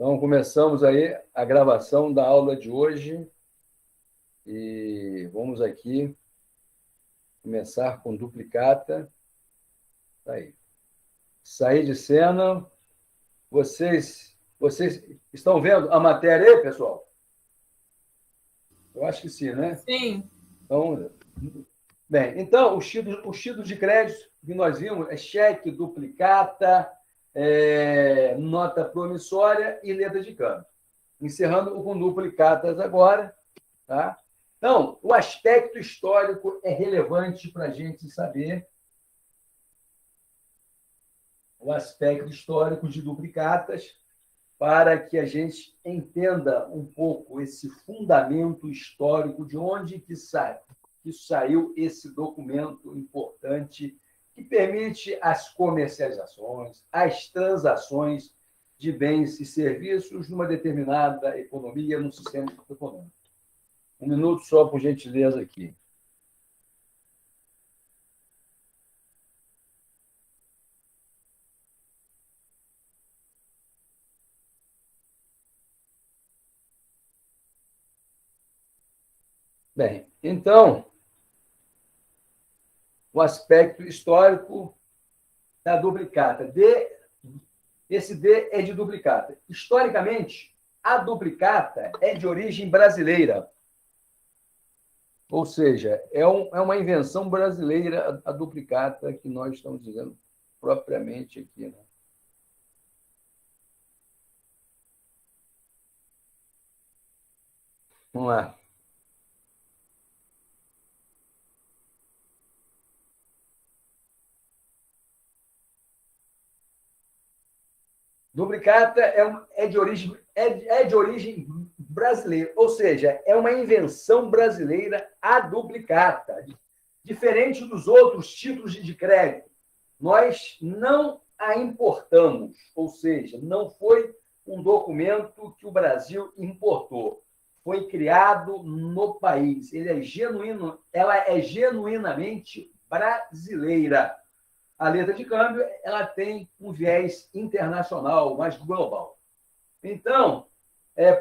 Então, começamos aí a gravação da aula de hoje e vamos aqui começar com duplicata. Tá aí. Sair de cena. Vocês estão vendo a matéria aí, pessoal? Eu acho que sim, né? Sim. Então, os títulos de crédito que nós vimos é cheque, duplicata, nota promissória e letra de câmbio. Encerrando com duplicatas agora. Tá? Então, o aspecto histórico é relevante para a gente saber o aspecto histórico de duplicatas para que a gente entenda um pouco esse fundamento histórico de onde que saiu esse documento importante que permite as comercializações, as transações de bens e serviços numa determinada economia, num sistema econômico. Um minuto só, por gentileza, aqui. Bem, então, o aspecto histórico da duplicata. Esse D é de duplicata. Historicamente, a duplicata é de origem brasileira. Ou seja, é uma invenção brasileira a duplicata que nós estamos dizendo propriamente aqui. Né? Vamos lá. Duplicata é de origem brasileira, ou seja, é uma invenção brasileira a duplicata. Diferente dos outros títulos de crédito, nós não a importamos, ou seja, não foi um documento que o Brasil importou. Foi criado no país. Ela é genuinamente brasileira. A letra de câmbio ela tem um viés internacional, mais global. Então,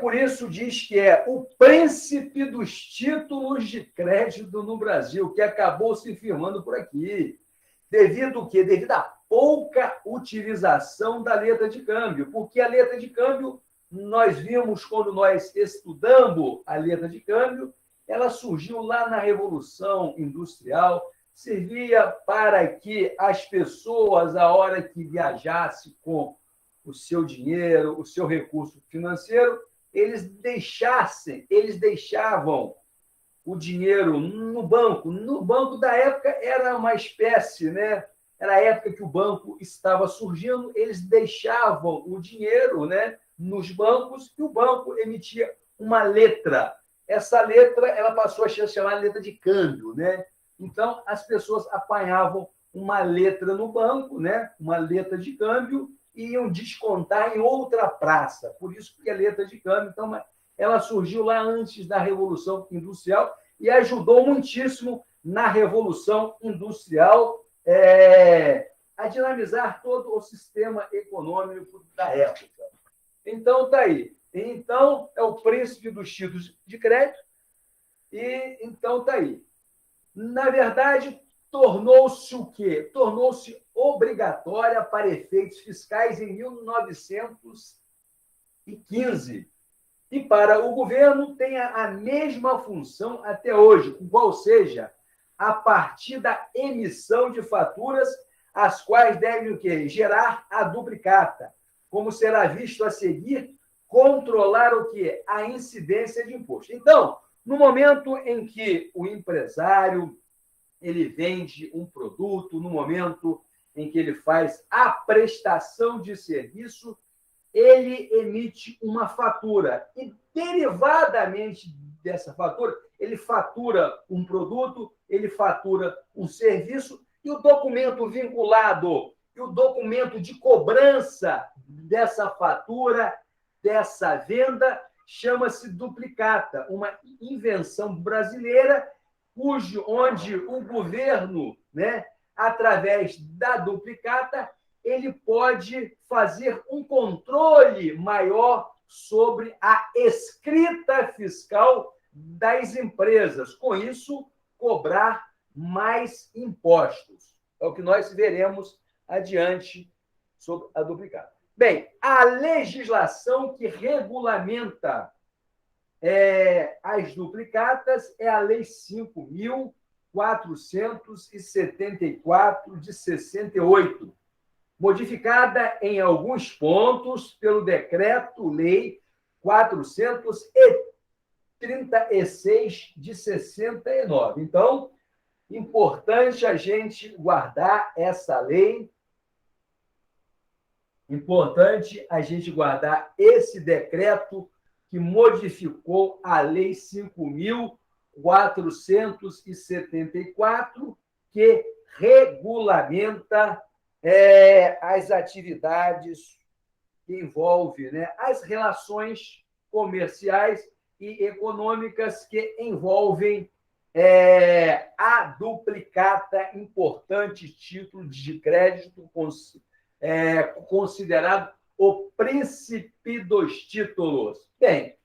por isso diz que é o príncipe dos títulos de crédito no Brasil, que acabou se firmando por aqui. Devido ao quê? Devido à pouca utilização da letra de câmbio. Porque a letra de câmbio, nós vimos quando nós estudamos a letra de câmbio, ela surgiu lá na Revolução Industrial, servia para que as pessoas, a hora que viajasse com o seu dinheiro, o seu recurso financeiro, eles deixavam o dinheiro no banco. No banco da época era uma espécie, né? Era a época que o banco estava surgindo, eles deixavam o dinheiro, né, nos bancos e o banco emitia uma letra. Essa letra ela passou a ser chamada letra de câmbio, né? Então, as pessoas apanhavam uma letra no banco, né? Uma letra de câmbio, e iam descontar em outra praça. Por isso que é letra de câmbio. Então, ela surgiu lá antes da Revolução Industrial e ajudou muitíssimo na Revolução Industrial a dinamizar todo o sistema econômico da época. Então, está aí. Então, é o príncipe dos títulos de crédito, e então está aí. Na verdade, tornou-se o quê? Tornou-se obrigatória para efeitos fiscais em 1915. E para o governo tem a mesma função até hoje, qual seja, a partir da emissão de faturas, as quais devem o quê? Gerar a duplicata, como será visto a seguir, controlar o quê? A incidência de imposto. Então, no momento em que o empresário ele vende um produto, no momento em que ele faz a prestação de serviço, ele emite uma fatura. E, derivadamente dessa fatura, ele fatura um produto, ele fatura um serviço, e o documento vinculado, e o documento de cobrança dessa fatura, dessa venda, chama-se duplicata, uma invenção brasileira, onde o governo, né, através da duplicata, ele pode fazer um controle maior sobre a escrita fiscal das empresas. Com isso, cobrar mais impostos. É o que nós veremos adiante sobre a duplicata. Bem, a legislação que regulamenta as duplicatas é a Lei 5.474, de 68, modificada em alguns pontos pelo Decreto-Lei 436, de 69. Então, importante a gente guardar essa lei, importante a gente guardar esse decreto que modificou a Lei 5.474, que regulamenta as atividades que envolvem, né, as relações comerciais e econômicas que envolvem a duplicata, importante título de crédito considerado o príncipe dos títulos. Bem,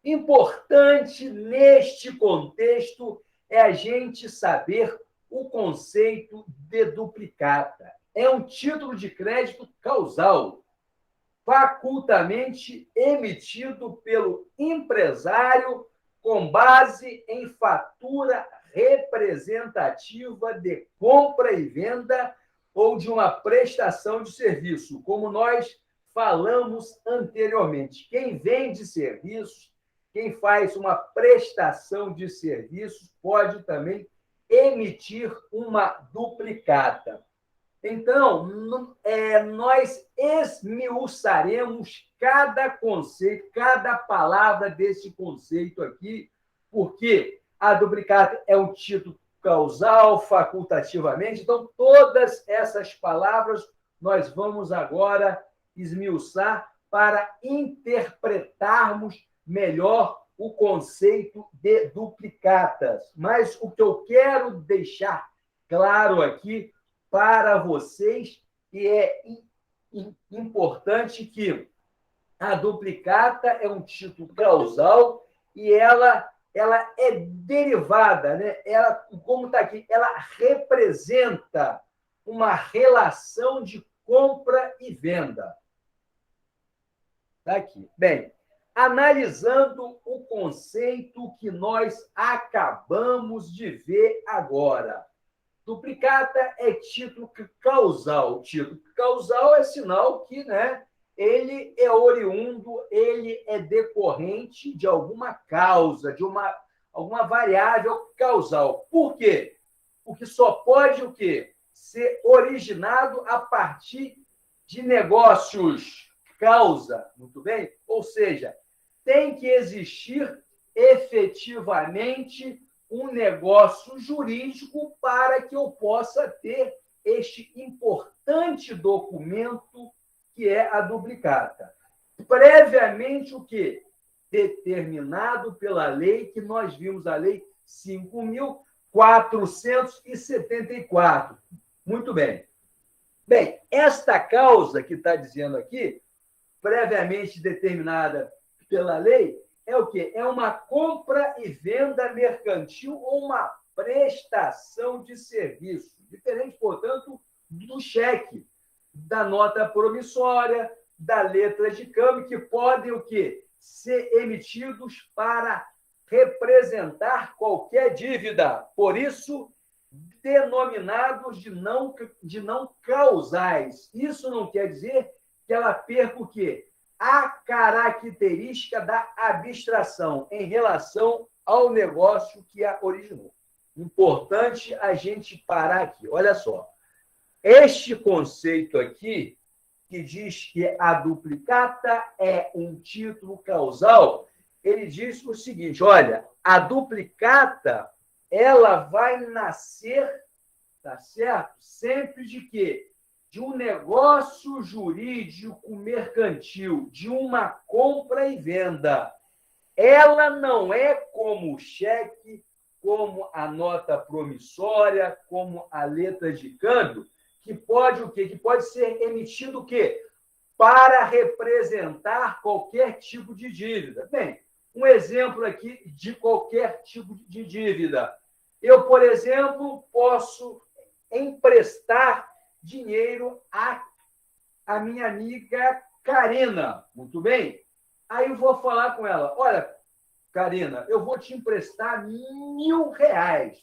importante neste contexto é a gente saber o conceito de duplicata. É um título de crédito causal, facultamente emitido pelo empresário com base em fatura representativa de compra e venda ou de uma prestação de serviço, como nós falamos anteriormente. Quem vende serviços, quem faz uma prestação de serviços, pode também emitir uma duplicata. Então, nós esmiuçaremos cada conceito, cada palavra desse conceito aqui, porque a duplicata é um título causal, facultativamente. Então, todas essas palavras nós vamos agora esmiuçar para interpretarmos melhor o conceito de duplicatas. Mas o que eu quero deixar claro aqui para vocês, que é importante, que a duplicata é um título causal e ela é derivada, né? Ela, como está aqui, ela representa uma relação de compra e venda. Está aqui. Bem, analisando o conceito que nós acabamos de ver agora. Duplicata é título causal. Título causal é sinal que, né, ele é oriundo, ele é decorrente de alguma causa, de alguma variável causal. Por quê? Porque só pode o quê? Ser originado a partir de negócios causa, muito bem? Ou seja, tem que existir efetivamente um negócio jurídico para que eu possa ter este importante documento que é a duplicata. Previamente, o quê? Determinado pela lei que nós vimos, a Lei 5.474. Muito bem. Bem, esta causa que está dizendo aqui, previamente determinada pela lei, é o quê? É uma compra e venda mercantil ou uma prestação de serviço. Diferente, portanto, do cheque, da nota promissória, da letra de câmbio, que podem o quê? Ser emitidos para representar qualquer dívida. Por isso, denominados de não causais. Isso não quer dizer que ela perca o quê? A característica da abstração em relação ao negócio que a originou. Importante a gente parar aqui. Olha só. Este conceito aqui, que diz que a duplicata é um título causal, ele diz o seguinte, olha, a duplicata, ela vai nascer, tá certo? Sempre de quê? De um negócio jurídico mercantil, de uma compra e venda. Ela não é como o cheque, como a nota promissória, como a letra de câmbio, que pode o quê? Que pode ser emitido o quê? Para representar qualquer tipo de dívida. Bem, um exemplo aqui de qualquer tipo de dívida. Eu, por exemplo, posso emprestar dinheiro à minha amiga Karina. Muito bem? Aí eu vou falar com ela. Olha, Karina, eu vou te emprestar R$ 1.000.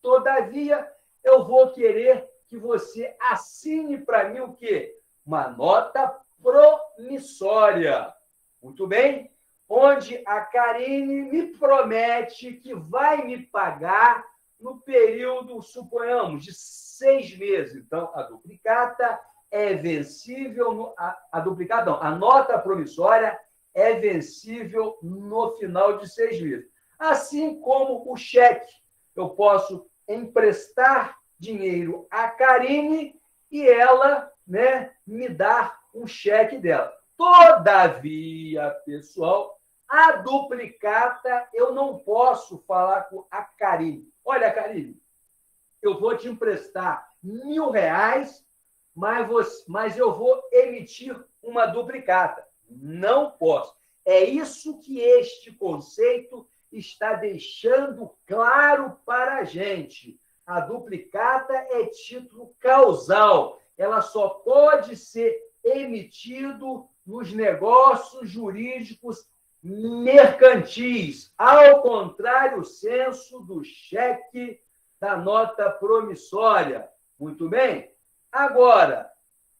Todavia, eu vou querer que você assine para mim o quê? Uma nota promissória. Muito bem? Onde a Karine me promete que vai me pagar no período, suponhamos, de 6 meses. Então, a duplicata é vencível, a duplicata não, a nota promissória é vencível no final de 6 meses. Assim como o cheque. Eu posso emprestar dinheiro à Karine e ela, né, me dar um cheque dela. Todavia, pessoal, a duplicata eu não posso falar com a Karine. Olha, Karine, eu vou te emprestar R$ 1.000, mas eu vou emitir uma duplicata. Não posso. É isso que este conceito está deixando claro para a gente. A duplicata é título causal. Ela só pode ser emitido nos negócios jurídicos mercantis, ao contrário senso do cheque da nota promissória. Muito bem? Agora,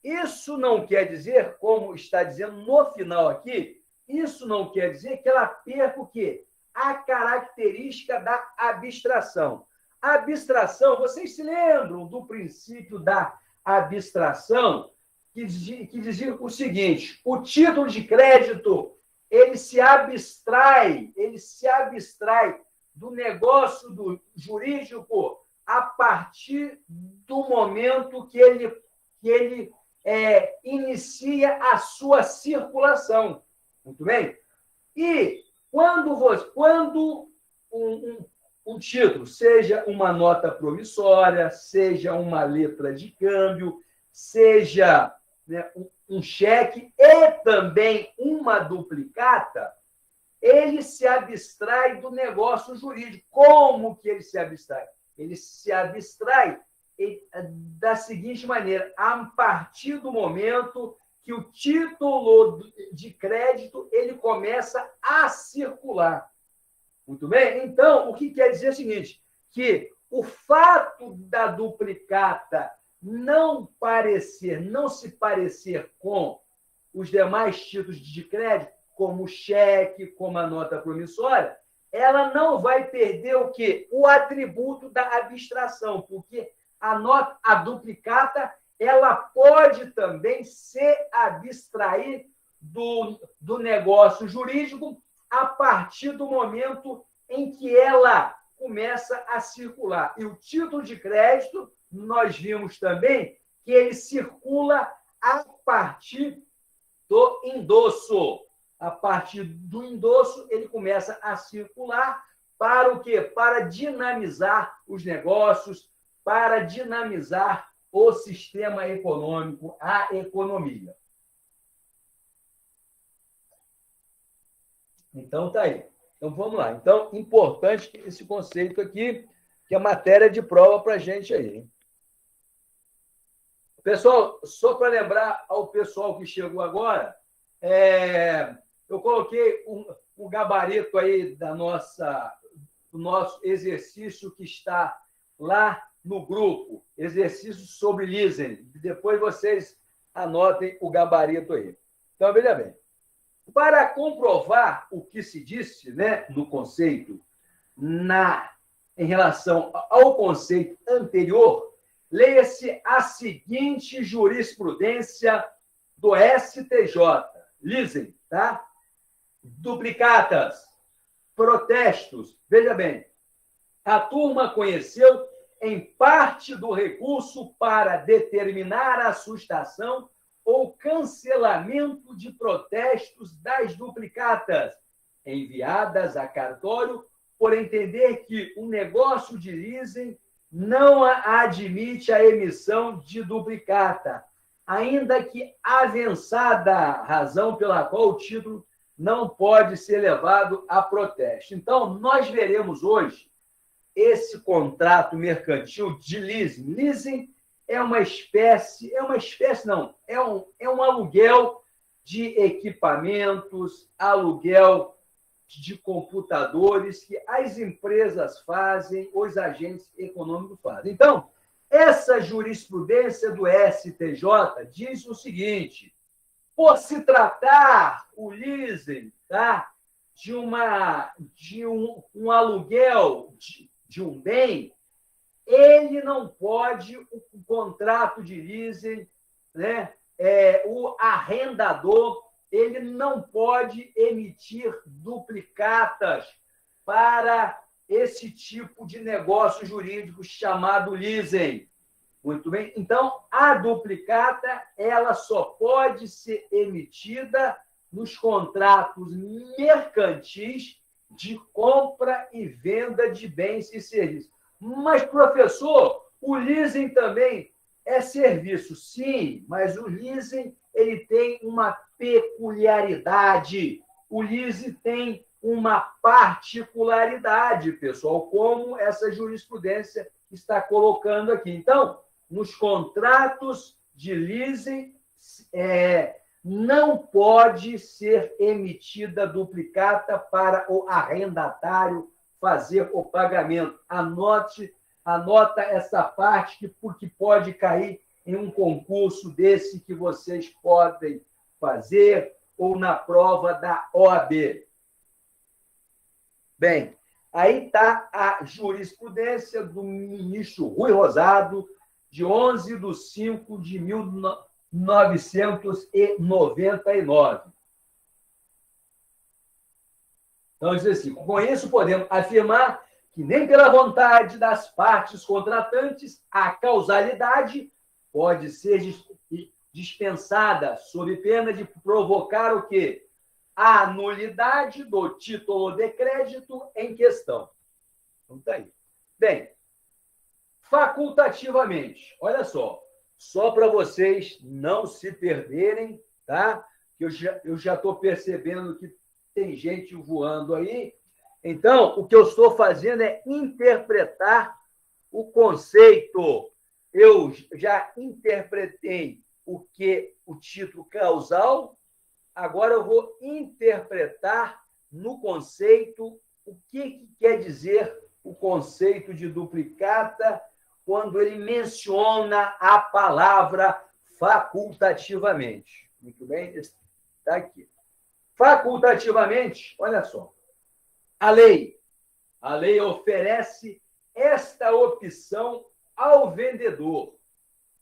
isso não quer dizer, como está dizendo no final aqui, isso não quer dizer que ela perca o quê? A característica da abstração. A abstração, vocês se lembram do princípio da abstração, que dizia o seguinte: o título de crédito ele se abstrai do negócio do jurídico a partir do momento que ele inicia a sua circulação. Muito bem? E quando um título, seja uma nota promissória, seja uma letra de câmbio, seja, né, um cheque e também uma duplicata, ele se abstrai do negócio jurídico. Como que ele se abstrai? Ele se abstrai da seguinte maneira: a partir do momento que o título de crédito ele começa a circular. Muito bem? Então, o que quer dizer é o seguinte, que o fato da duplicata não se parecer com os demais títulos de crédito, como o cheque, como a nota promissória, ela não vai perder o quê? O atributo da abstração, porque a duplicata ela pode também se abstrair do negócio jurídico a partir do momento em que ela começa a circular. E o título de crédito, nós vimos também que ele circula a partir do endosso. A partir do endosso, ele começa a circular para o quê? Para dinamizar os negócios, para dinamizar o sistema econômico, a economia. Então, tá aí. Então, vamos lá. Então, importante esse conceito aqui, que é matéria de prova para a gente aí. Hein? Pessoal, só para lembrar ao pessoal que chegou agora, eu coloquei um gabarito aí do nosso exercício que está lá no grupo, exercício sobre listening. Depois vocês anotem o gabarito aí. Então, veja bem. Para comprovar o que se disse, né, no conceito, em relação ao conceito anterior, leia-se a seguinte jurisprudência do STJ. Lisem, tá? Duplicatas, protestos. Veja bem, a turma conheceu em parte do recurso para determinar a sustação ou cancelamento de protestos das duplicatas enviadas a cartório por entender que o negócio de leasing não admite a emissão de duplicata, ainda que avançada razão pela qual o título não pode ser levado a protesto. Então, nós veremos hoje esse contrato mercantil de leasing. Leasing é uma espécie não, é um aluguel de equipamentos, aluguel de computadores que as empresas fazem, os agentes econômicos fazem. Então, essa jurisprudência do STJ diz o seguinte: por se tratar o leasing, tá, de um aluguel de um bem, ele não pode, o contrato de leasing, né, o arrendador, ele não pode emitir duplicatas para esse tipo de negócio jurídico chamado leasing. Muito bem? Então, a duplicata ela só pode ser emitida nos contratos mercantis de compra e venda de bens e serviços. Mas, professor, o leasing também é serviço? Sim, mas o leasing ele tem uma peculiaridade. O leasing tem uma particularidade, pessoal, como essa jurisprudência está colocando aqui. Então, nos contratos de leasing, não pode ser emitida duplicata para o arrendatário fazer o pagamento. Anota essa parte, porque pode cair em um concurso desse que vocês podem fazer ou na prova da OAB. Bem, aí está a jurisprudência do ministro Rui Rosado, de 11/5/1999. Então, diz assim: com isso podemos afirmar que nem pela vontade das partes contratantes a causalidade pode ser dispensada, sob pena de provocar o quê? A nulidade do título de crédito em questão. Então, tá aí. Bem, facultativamente, olha só para vocês não se perderem, tá? Eu já estou percebendo que tem gente voando aí. Então, o que eu estou fazendo é interpretar o conceito. Eu já interpretei o título causal, agora eu vou interpretar no conceito o que quer dizer o conceito de duplicata quando ele menciona a palavra facultativamente. Muito bem? Está aqui. Facultativamente, olha só, a lei oferece esta opção ao vendedor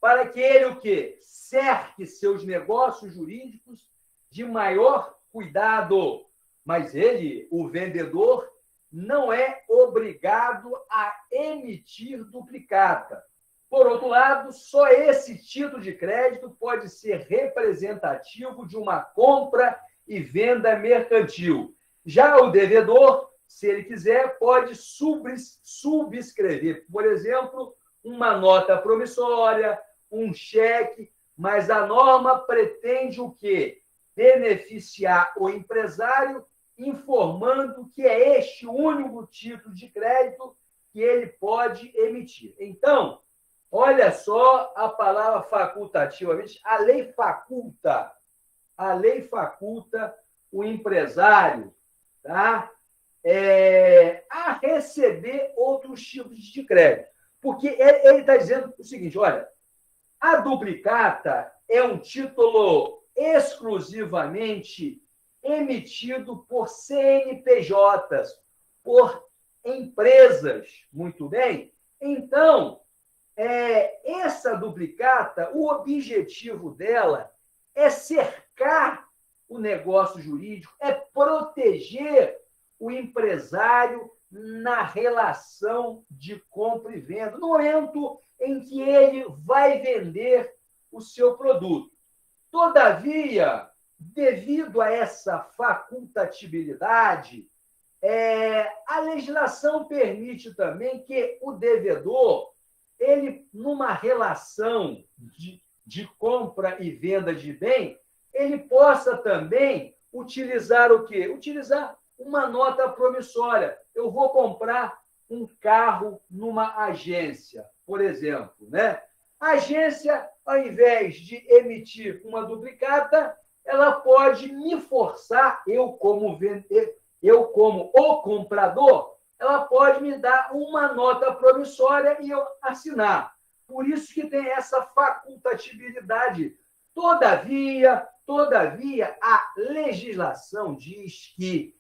para que ele o quê? Cerque seus negócios jurídicos de maior cuidado, mas ele, o vendedor, não é obrigado a emitir duplicata. Por outro lado, só esse título de crédito pode ser representativo de uma compra e venda mercantil. Já o devedor, se ele quiser, pode subscrever, por exemplo, uma nota promissória, um cheque, mas a norma pretende o quê? Beneficiar o empresário, informando que é este o único título de crédito que ele pode emitir. Então, olha só a palavra facultativamente. A lei faculta o empresário, tá? A receber outros tipos de crédito. Porque ele está dizendo o seguinte: olha, a duplicata é um título exclusivamente emitido por CNPJs, por empresas, muito bem? Então, essa duplicata, o objetivo dela é cercar o negócio jurídico, é proteger o empresário na relação de compra e venda, no momento em que ele vai vender o seu produto. Todavia, devido a essa facultatividade, a legislação permite também que o devedor ele, numa relação de compra e venda de bem, ele possa também utilizar o quê? Utilizar uma nota promissória. Eu vou comprar um carro numa agência, por exemplo, né? A agência, ao invés de emitir uma duplicata, ela pode me forçar, eu como o comprador, ela pode me dar uma nota promissória e eu assinar. Por isso que tem essa facultatividade. Todavia, a legislação diz que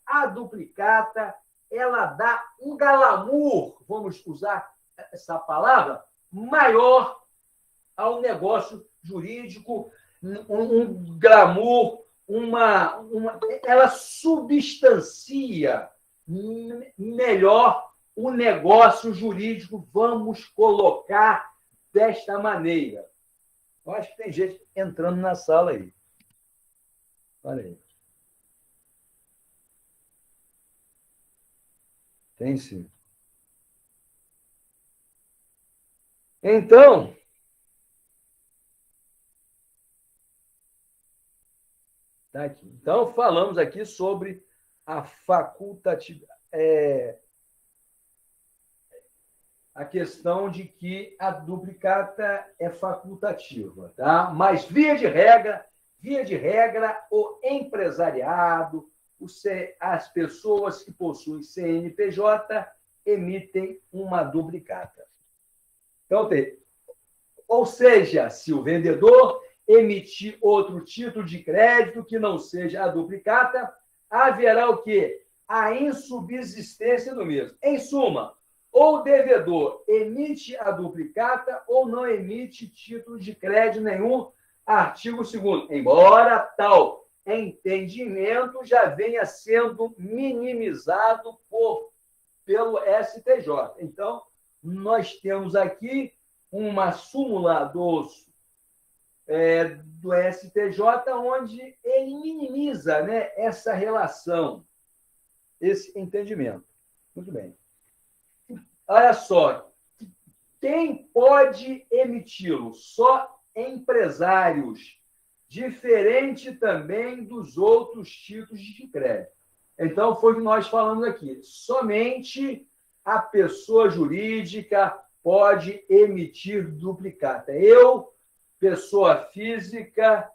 a duplicata ela dá um glamour, vamos usar essa palavra, maior ao negócio jurídico, um glamour, ela substancia melhor o negócio jurídico, vamos colocar desta maneira. Eu acho que tem gente entrando na sala aí. Olha aí. Tem sim. Então, tá aqui. Então, falamos aqui sobre a facultatividade. A questão de que a duplicata é facultativa, tá? Mas, via de regra, o empresariado, as pessoas que possuem CNPJ emitem uma duplicata. Então, ou seja, se o vendedor emitir outro título de crédito que não seja a duplicata, haverá o quê? A insubsistência do mesmo. Em suma, ou o devedor emite a duplicata ou não emite título de crédito nenhum, artigo 2º. Embora tal entendimento já venha sendo minimizado pelo STJ. Então, nós temos aqui uma súmula do STJ, onde ele minimiza, né, essa relação, esse entendimento. Muito bem. Olha só, quem pode emiti-lo? Só empresários, diferente também dos outros títulos de crédito. Então, foi o que nós falamos aqui. Somente a pessoa jurídica pode emitir duplicata. Eu, pessoa física,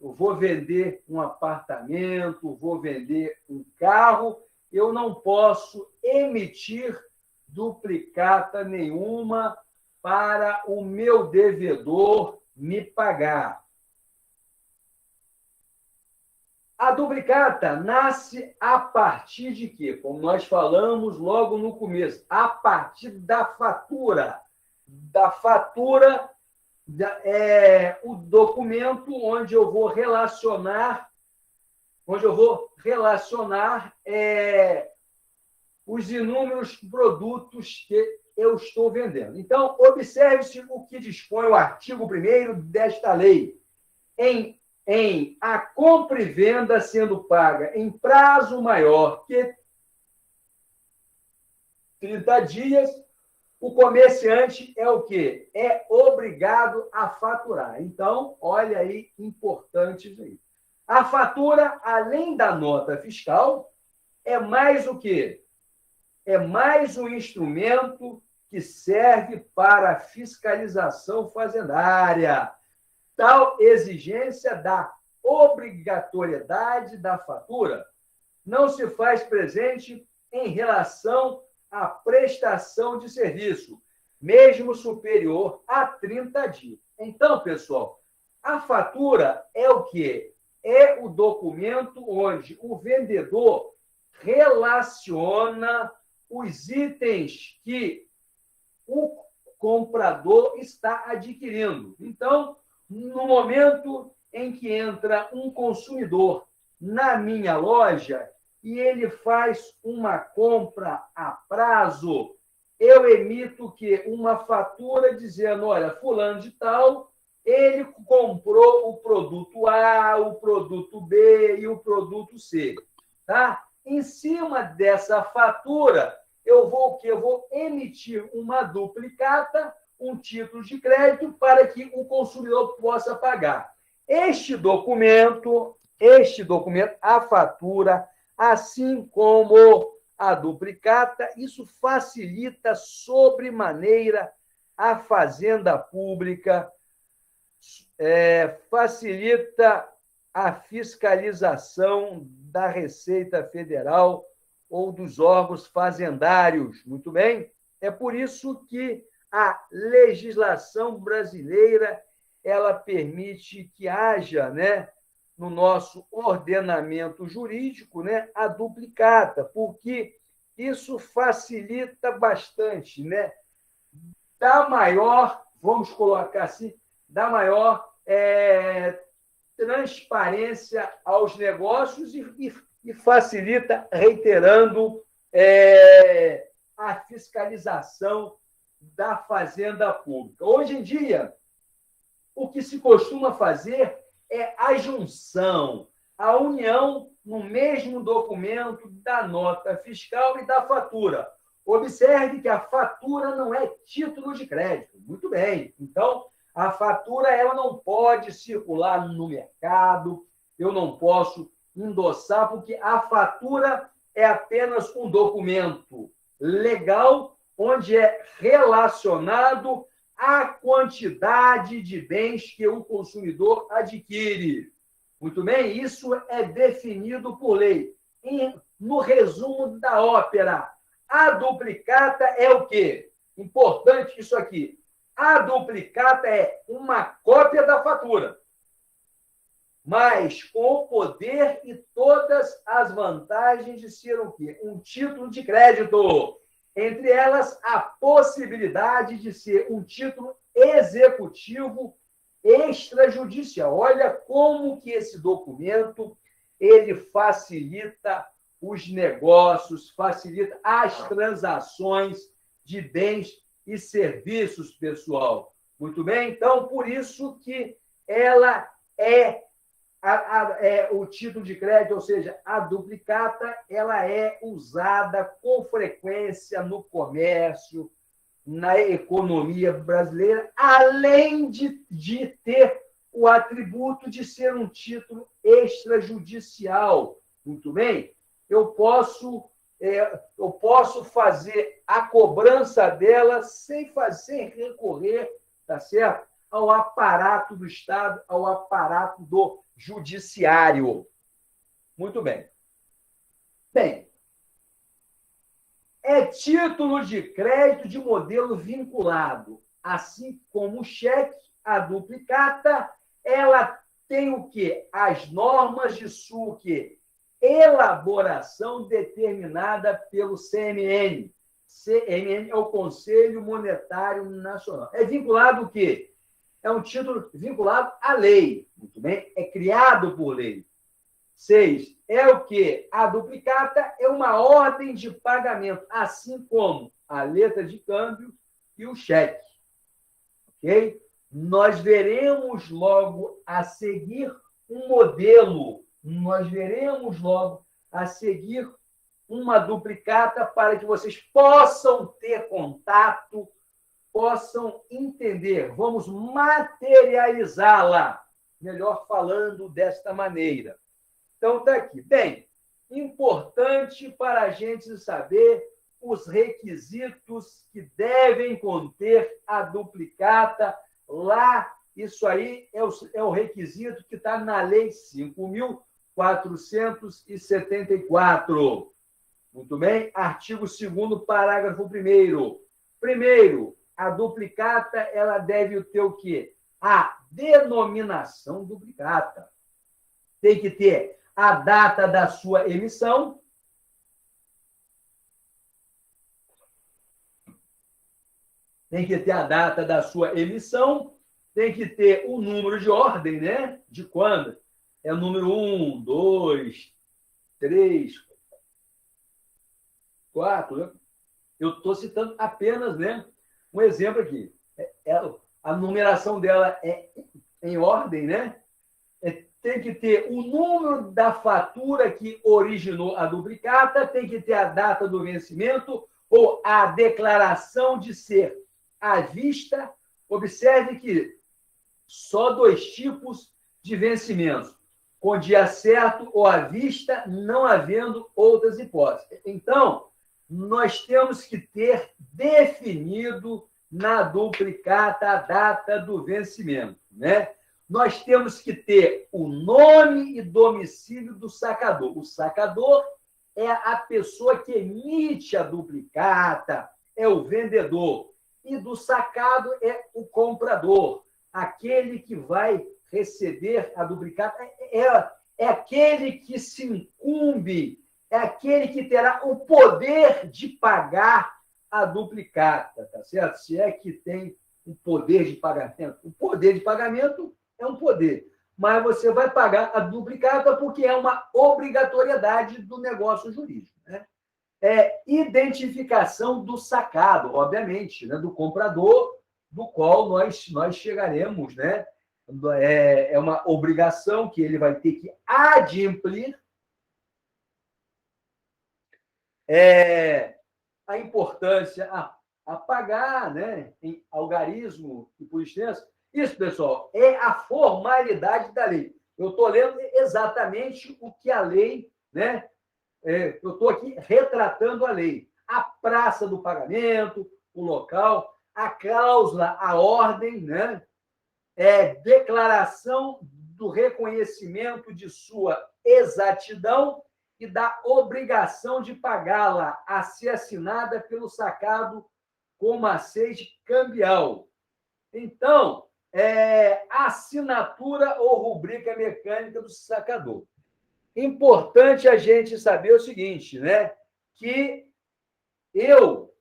eu vou vender um apartamento, vou vender um carro, eu não posso emitir duplicata nenhuma para o meu devedor me pagar. A duplicata nasce a partir de quê? Como nós falamos logo no começo, a partir da fatura. Da fatura é o documento onde eu vou relacionar os inúmeros produtos que eu estou vendendo. Então, observe-se o que dispõe o artigo 1º desta lei. Em a compra e venda sendo paga em prazo maior que 30 dias, o comerciante é o quê? É obrigado a faturar. Então, olha aí, importante isso aí. A fatura, além da nota fiscal, é mais o quê? É mais um instrumento que serve para a fiscalização fazendária. Tal exigência da obrigatoriedade da fatura não se faz presente em relação à prestação de serviço, mesmo superior a 30 dias. Então, pessoal, a fatura é o quê? É o documento onde o vendedor relaciona os itens que o comprador está adquirindo. Então, no momento em que entra um consumidor na minha loja e ele faz uma compra a prazo, eu emito que uma fatura dizendo, olha, fulano de tal, ele comprou o produto A, o produto B e o produto C. Tá? Em cima dessa fatura, eu vou o quê? Eu vou emitir uma duplicata, um título de crédito, para que o consumidor possa pagar. Este documento, a fatura, assim como a duplicata, isso facilita sobremaneira a Fazenda Pública, facilita a fiscalização da Receita Federal ou dos órgãos fazendários. Muito bem? É por isso que a legislação brasileira ela permite que haja, né, no nosso ordenamento jurídico, né, a duplicata, porque isso facilita bastante, né? Dá maior, vamos colocar assim, dá maior transparência aos negócios e facilita, reiterando, a fiscalização da Fazenda Pública. Hoje em dia, o que se costuma fazer é a junção, a união no mesmo documento da nota fiscal e da fatura. Observe que a fatura não é título de crédito. Muito bem. Então, a fatura ela não pode circular no mercado, eu não posso endossar, porque a fatura é apenas um documento legal onde é relacionado à quantidade de bens que o consumidor adquire. Muito bem? Isso é definido por lei. No resumo da ópera, a duplicata é o quê? Importante isso aqui. A duplicata é uma cópia da fatura, mas com o poder e todas as vantagens de ser o quê? Um título de crédito. Entre elas, a possibilidade de ser um título executivo extrajudicial. Olha como que esse documento ele facilita os negócios, facilita as transações de bens e serviços, pessoal. Muito bem? Então, por isso que ela é o título de crédito, ou seja, a duplicata, ela é usada com frequência no comércio, na economia brasileira, além de ter o atributo de ser um título extrajudicial. Muito bem? Eu posso fazer a cobrança dela sem recorrer, tá certo? Ao aparato do Estado, ao aparato do judiciário. Muito bem. Bem, é título de crédito de modelo vinculado, assim como o cheque, a duplicata, ela tem o quê? As normas de sua elaboração determinada pelo CMN. CMN é o Conselho Monetário Nacional. É vinculado o quê? É um título vinculado à lei. Muito bem? É criado por lei. 6. É o quê? A duplicata é uma ordem de pagamento, assim como a letra de câmbio e o cheque. Ok? Nós veremos logo a seguir um modelo. Nós veremos logo a seguir uma duplicata para que vocês possam ter contato, possam entender. Vamos materializá-la, melhor falando desta maneira. Então, está aqui. Bem, importante para a gente saber os requisitos que devem conter a duplicata lá. Isso aí é o requisito que está na Lei 5.474. Muito bem? Artigo 2º, parágrafo 1º. Primeiro, a duplicata ela deve ter o quê? A denominação duplicata. Tem que ter a data da sua emissão. Tem que ter a data da sua emissão. Tem que ter o número de ordem, né? De quando? É o número 1, 2, 3, 4. Né? Eu estou citando apenas, né, um exemplo aqui. A numeração dela é em ordem, né? Tem que ter o número da fatura que originou a duplicata, tem que ter a data do vencimento, ou a declaração de ser à vista. Observe que só 2 tipos de vencimentos, com dia certo ou à vista, não havendo outras hipóteses. Então, nós temos que ter definido na duplicata a data do vencimento, né? Nós temos que ter o nome e domicílio do sacador. O sacador é a pessoa que emite a duplicata, é o vendedor. E do sacado é o comprador, aquele que vai receber a duplicata, é aquele que se incumbe, é aquele que terá o poder de pagar a duplicata, tá certo? Se é que tem um poder de pagamento. O poder de pagamento é um poder, mas você vai pagar a duplicata porque é uma obrigatoriedade do negócio jurídico, né? Identificação do sacado, obviamente, né? Do comprador, do qual nós chegaremos, né? É uma obrigação que ele vai ter que adimplir. A importância a pagar, né? Em algarismo e por extenso. Isso, pessoal, é a formalidade da lei. Eu estou lendo exatamente o que a lei, né? Eu estou aqui retratando a lei. A praça do pagamento, o local, a cláusula, a ordem, né? Declaração do reconhecimento de sua exatidão e da obrigação de pagá-la a ser assinada pelo sacado como aceite cambial. Então, assinatura ou rubrica mecânica do sacador. Importante a gente saber o seguinte, né? Que eu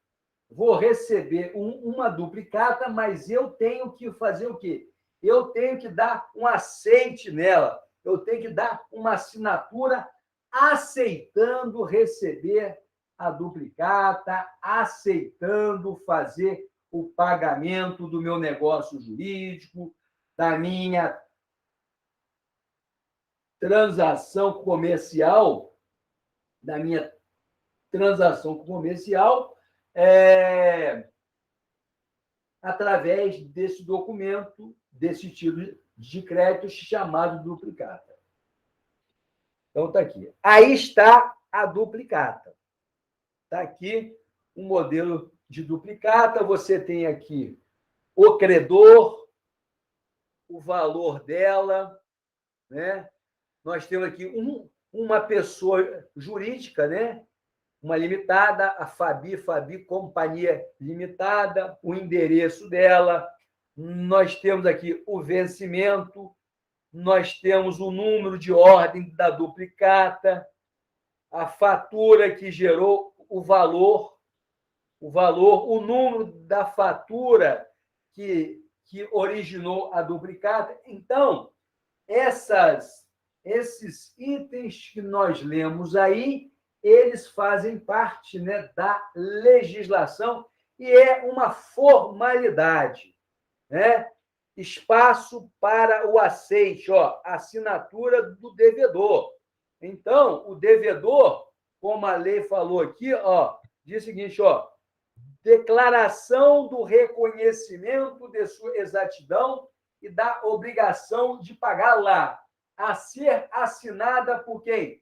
vou receber uma duplicata, mas eu tenho que fazer o quê? Eu tenho que dar um aceite nela, eu tenho que dar uma assinatura aceitando receber a duplicata, aceitando fazer o pagamento do meu negócio jurídico, da minha transação comercial, através desse documento, desse título de crédito chamado duplicata. Então, está aqui. Aí está a duplicata. Está aqui um modelo de duplicata. Você tem aqui o credor, o valor dela, né? Nós temos aqui uma pessoa jurídica, né? Uma limitada, a Fabi Companhia Limitada, o endereço dela. Nós temos aqui o vencimento, nós temos o número de ordem da duplicata, a fatura que gerou o valor, o número da fatura que originou a duplicata. Então, esses itens que nós lemos aí, eles fazem parte, né, da legislação e é uma formalidade, né? Espaço para o aceite, assinatura do devedor. Então, o devedor, como a lei falou aqui, diz o seguinte, declaração do reconhecimento de sua exatidão e da obrigação de pagá-la, a ser assinada por quem?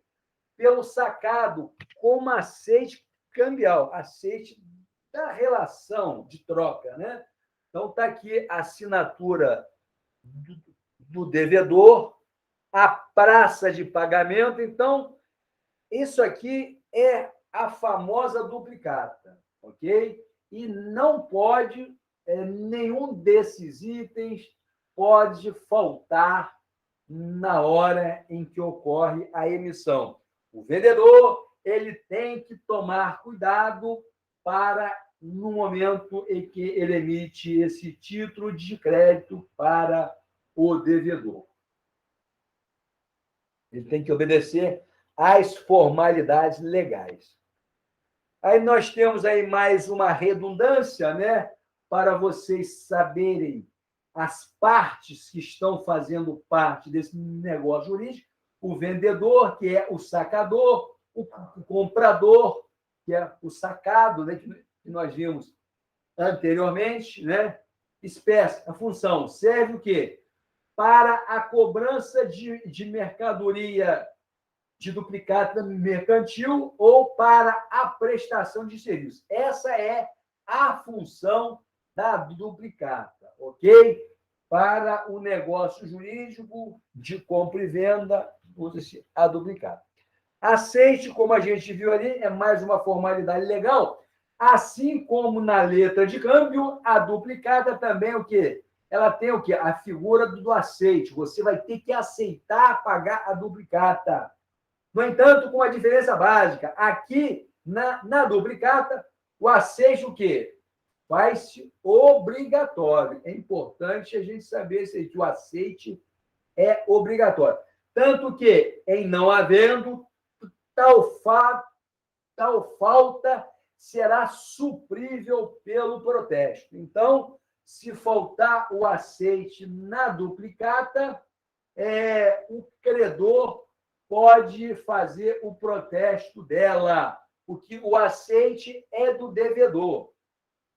Pelo sacado, como aceite cambial, aceite da relação de troca, né? Então, está aqui a assinatura do devedor, a praça de pagamento. Então, isso aqui é a famosa duplicata, ok? E não pode, nenhum desses itens pode faltar na hora em que ocorre a emissão. O vendedor ele tem que tomar cuidado para, no momento em que ele emite esse título de crédito para o devedor. Ele tem que obedecer às formalidades legais. Aí nós temos aí mais uma redundância, né, para vocês saberem as partes que estão fazendo parte desse negócio jurídico: o vendedor, que é o sacador, o comprador, que é o sacado, né, que nós vimos anteriormente, né? Espécie, a função serve o quê? Para a cobrança de mercadoria de duplicata mercantil ou para a prestação de serviço. Essa é a função da duplicata, ok? Para o negócio jurídico de compra e venda, usa-se a duplicata. Aceite, como a gente viu ali, é mais uma formalidade legal. Assim como na letra de câmbio, a duplicata também é o quê? Ela tem o quê? A figura do aceite. Você vai ter que aceitar pagar a duplicata. No entanto, com a diferença básica, aqui na duplicata, o aceite o quê? Faz-se obrigatório. É importante a gente saber que o aceite é obrigatório. Tanto que, em não havendo, tal falta será suprível pelo protesto. Então, se faltar o aceite na duplicata, o credor pode fazer o protesto dela, porque o aceite é do devedor.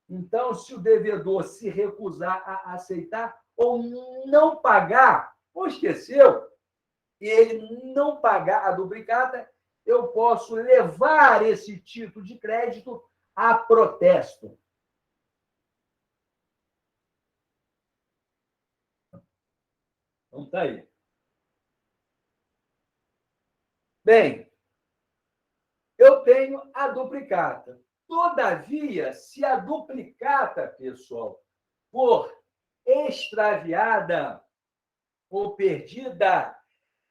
Então, se o devedor se recusar a aceitar ou não pagar, ou esqueceu, e ele não pagar a duplicata, eu posso levar esse título de crédito a protesto. Então, tá aí. Bem, eu tenho a duplicata. Todavia, se a duplicata, pessoal, for extraviada ou perdida,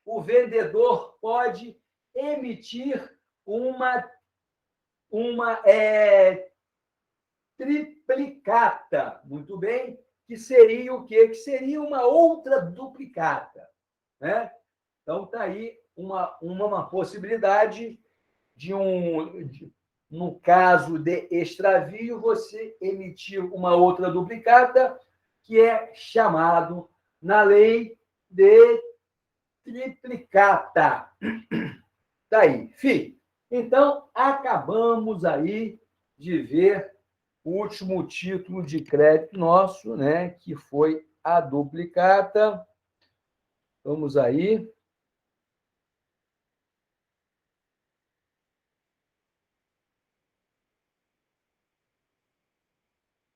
o vendedor pode emitir uma triplicata, muito bem, que seria o quê? Que seria uma outra duplicata, né? Então, está aí uma possibilidade no caso de extravio, você emitir uma outra duplicata, que é chamado na lei de triplicata. Está aí. Fim. Então, acabamos aí de ver o último título de crédito nosso, né, que foi a duplicata. Vamos aí.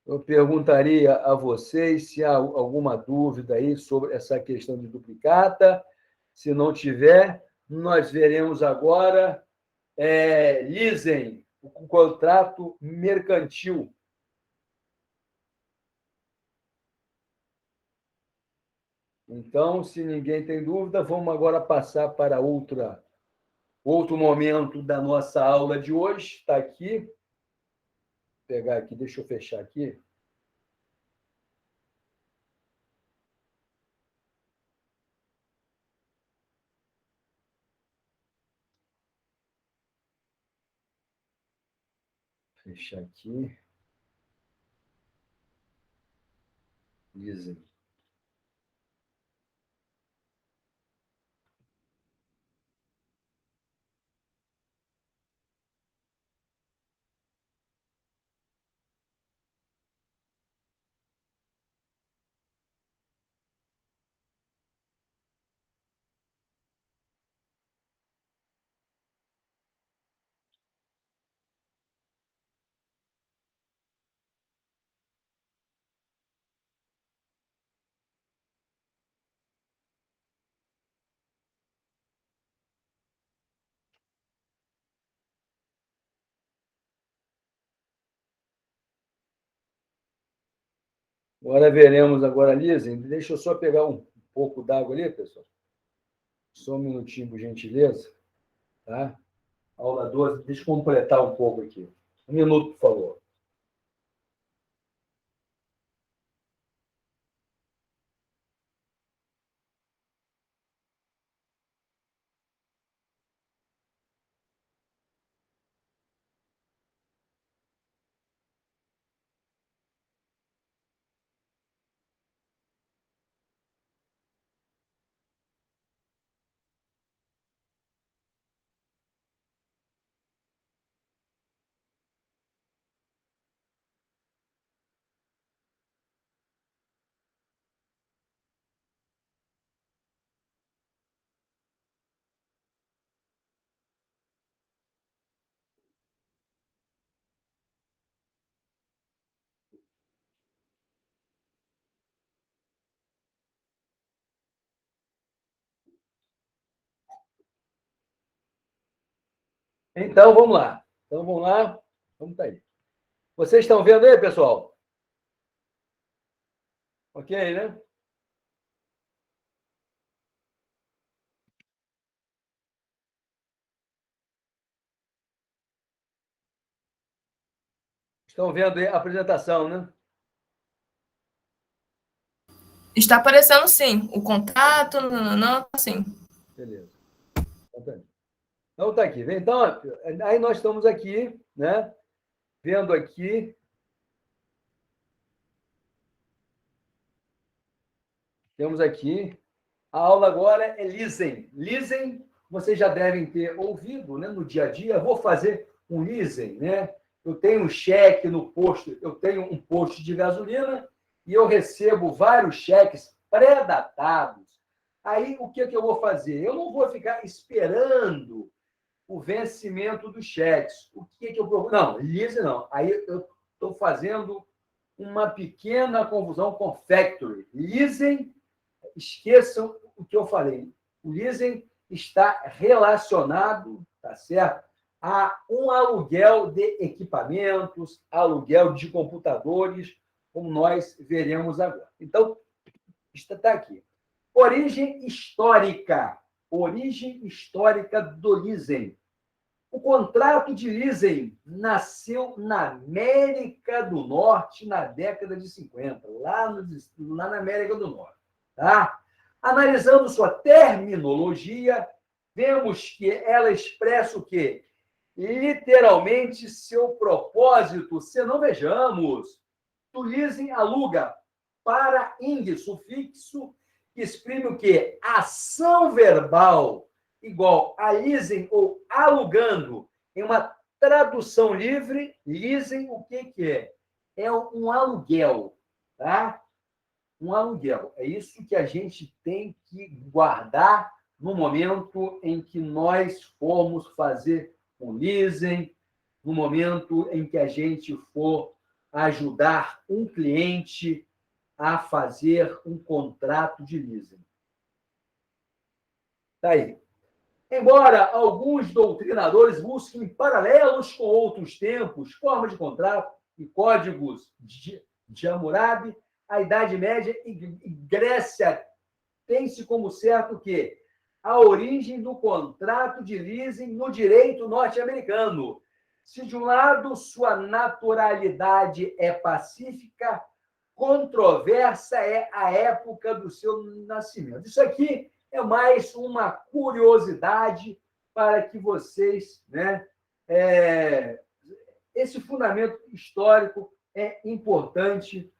Eu perguntaria a vocês se há alguma dúvida aí sobre essa questão de duplicata. Se não tiver, nós veremos agora leasing, o contrato mercantil. Então, se ninguém tem dúvida, vamos agora passar para outro momento da nossa aula de hoje. Está aqui. Vou pegar aqui, deixa eu fechar aqui. Fechar aqui. Leasing. Agora veremos agora, leasing. Deixa eu só pegar um pouco d'água ali, pessoal. Só um minutinho, por gentileza. Tá? Aula 12. Deixa eu completar um pouco aqui. Um minuto, por favor. Então, vamos lá. Vamos estar aí. Vocês estão vendo aí, pessoal? Ok, né? Estão vendo aí a apresentação, né? Está aparecendo sim, o contato, não, sim. Beleza. Então, tá aqui. Então, aí nós estamos aqui, né? Vendo aqui. Temos aqui. A aula agora é Listening. Listening, vocês já devem ter ouvido, né? No dia a dia. Vou fazer um listening, né? Eu tenho um cheque no posto, eu tenho um posto de gasolina e eu recebo vários cheques pré-datados. Aí, o que eu vou fazer? Eu não vou ficar esperando o vencimento dos cheques. O que eu procuro? Não, leasing não. Aí eu estou fazendo uma pequena confusão com factory. Leasing, esqueçam o que eu falei. O leasing está relacionado, tá certo? A um aluguel de equipamentos, aluguel de computadores, como nós veremos agora. Então, está aqui. Origem histórica. Origem histórica do leasing. O contrato de leasing nasceu na América do Norte na década de 50, lá na América do Norte. Tá? Analisando sua terminologia, vemos que ela expressa o quê? Literalmente seu propósito. Se não vejamos, do leasing aluga para ing, sufixo, que exprime o quê? Ação verbal igual a leasing ou alugando. Em uma tradução livre, leasing, o que é? É um aluguel, tá? Um aluguel. É isso que a gente tem que guardar no momento em que nós formos fazer um leasing, no momento em que a gente for ajudar um cliente a fazer um contrato de leasing. Tá aí. Embora alguns doutrinadores busquem paralelos com outros tempos, formas de contrato e códigos de Hammurabi, a Idade Média e Grécia tem-se como certo que a origem do contrato de leasing no direito norte-americano. Se de um lado sua naturalidade é pacífica, controversa é a época do seu nascimento. Isso aqui é mais uma curiosidade para que vocês, né? Esse fundamento histórico é importante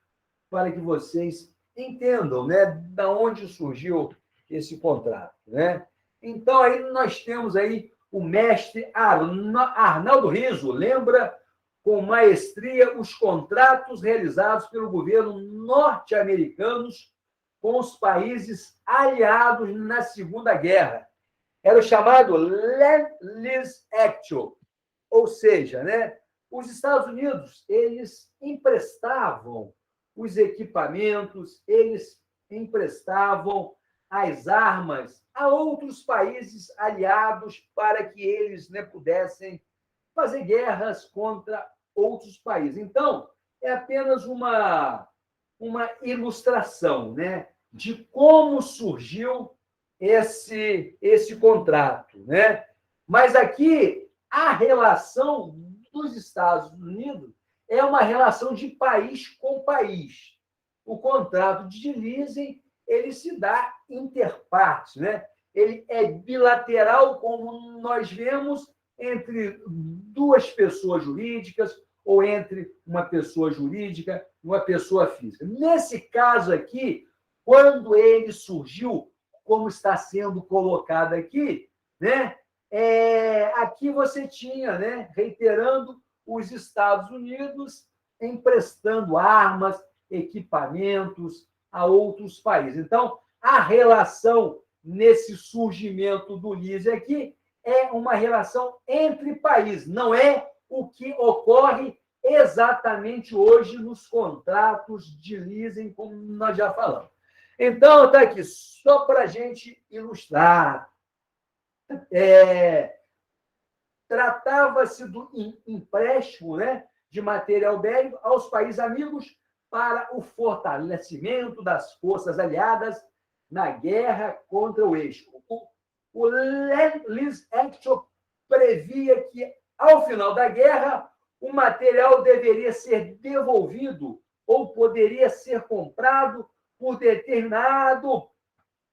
para que vocês entendam, né, da onde surgiu esse contrato, né? Então aí nós temos aí o mestre Arnaldo Riso, lembra com maestria os contratos realizados pelo governo norte-americanos com os países aliados na Segunda Guerra. Era o chamado Lend-Lease Act, ou seja, né, os Estados Unidos, eles emprestavam os equipamentos, eles emprestavam as armas a outros países aliados para que eles, né, pudessem fazer guerras contra outros países. Então, é apenas uma ilustração, né, de como surgiu esse contrato, né? Mas aqui a relação dos Estados Unidos é uma relação de país com país. O contrato de leasing ele se dá interpartes, né? Ele é bilateral, como nós vemos, entre duas pessoas jurídicas ou entre uma pessoa jurídica e uma pessoa física. Nesse caso aqui, quando ele surgiu, como está sendo colocado aqui, né? Aqui você tinha, né, reiterando, os Estados Unidos emprestando armas, equipamentos a outros países. Então, a relação nesse surgimento do leasing aqui é uma relação entre países, não é o que ocorre exatamente hoje nos contratos de leasing, como nós já falamos. Então, está aqui, só para a gente ilustrar. Tratava-se do empréstimo, né, de material bélico aos países amigos para o fortalecimento das forças aliadas na guerra contra o eixo. O Lend-Lease Act previa que, ao final da guerra, o material deveria ser devolvido ou poderia ser comprado por determinado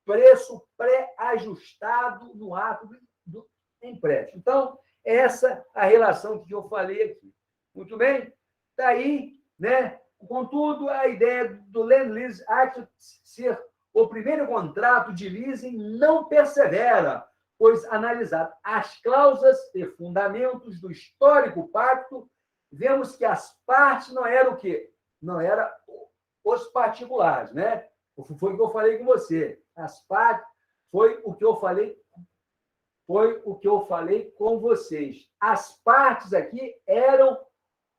preço pré-ajustado no ato do empréstimo. Então, essa é a relação que eu falei aqui. Muito bem? Daí, né? Contudo, a ideia do Lend-Lease Act ser o primeiro contrato de leasing não persevera, pois, analisar as cláusulas e fundamentos do histórico pacto, vemos que as partes não eram o quê? Não eram os particulares, né? Foi o que eu falei com você. As partes foi o que eu falei com vocês. As partes aqui eram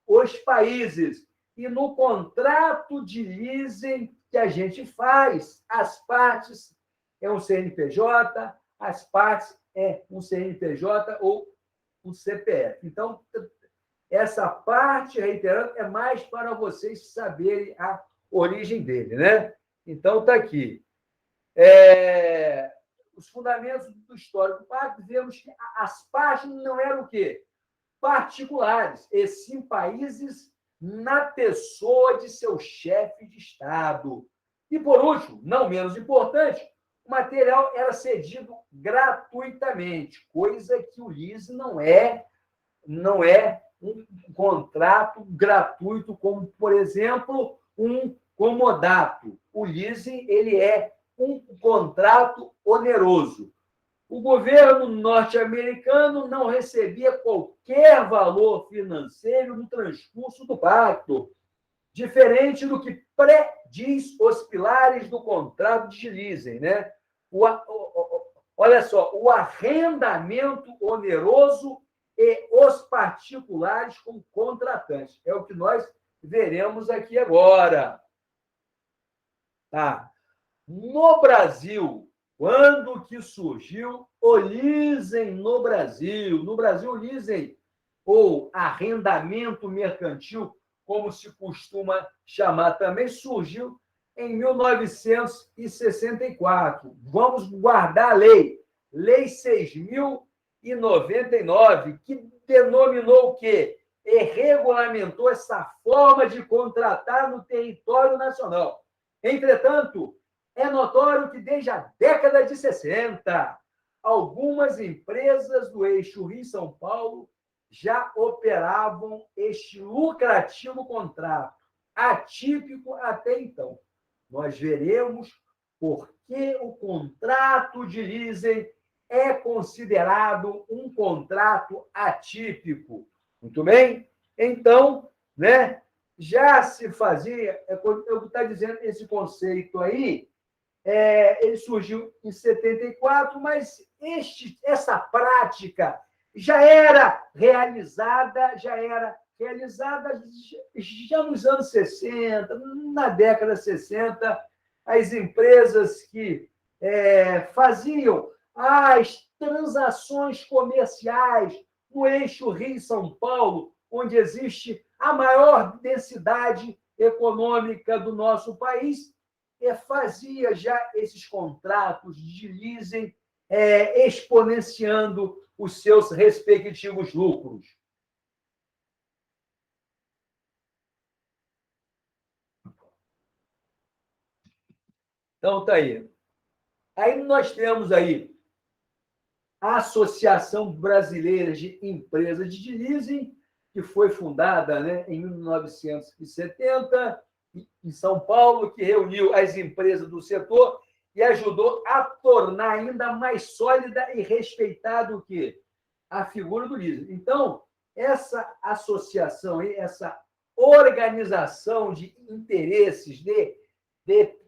os países. E no contrato de leasing que a gente faz, as partes é um CNPJ, as partes é um CNPJ ou um CPF. Então, essa parte, reiterando, é mais para vocês saberem a origem dele, né? Então, está aqui. Os fundamentos do histórico pacto, vemos que as partes não eram o quê? Particulares, e sim países na pessoa de seu chefe de Estado. E, por último, não menos importante, o material era cedido gratuitamente, coisa que o leasing não é um contrato gratuito, como, por exemplo, um comodato. O leasing ele é um contrato oneroso. O governo norte-americano não recebia qualquer valor financeiro no transcurso do pacto, diferente do que prediz os pilares do contrato de leasing, né? Olha só, o arrendamento oneroso e os particulares como contratantes. É o que nós veremos aqui agora. Tá. No Brasil, quando que surgiu o leasing no Brasil? No Brasil, o leasing, ou arrendamento mercantil, como se costuma chamar também, surgiu em 1964. Vamos guardar a Lei 6.099, que denominou o quê? E regulamentou essa forma de contratar no território nacional. Entretanto, é notório que desde a década de 60, algumas empresas do eixo Rio-São Paulo já operavam este lucrativo contrato, atípico até então. Nós veremos por que o contrato de leasing é considerado um contrato atípico. Muito bem? Então, né, já se fazia, eu estou dizendo esse conceito aí, ele surgiu em 74, mas essa prática já era realizada já nos anos 60, na década de 60, as empresas que faziam as transações comerciais no eixo Rio-São Paulo, onde existe a maior densidade econômica do nosso país, fazia já esses contratos de leasing, exponenciando os seus respectivos lucros. Então, tá aí. Aí nós temos aí a Associação Brasileira de Empresas de Leasing, que foi fundada, né, em 1970, em São Paulo, que reuniu as empresas do setor e ajudou a tornar ainda mais sólida e respeitada o quê? A figura do leasing. Então, essa associação, essa organização de interesses de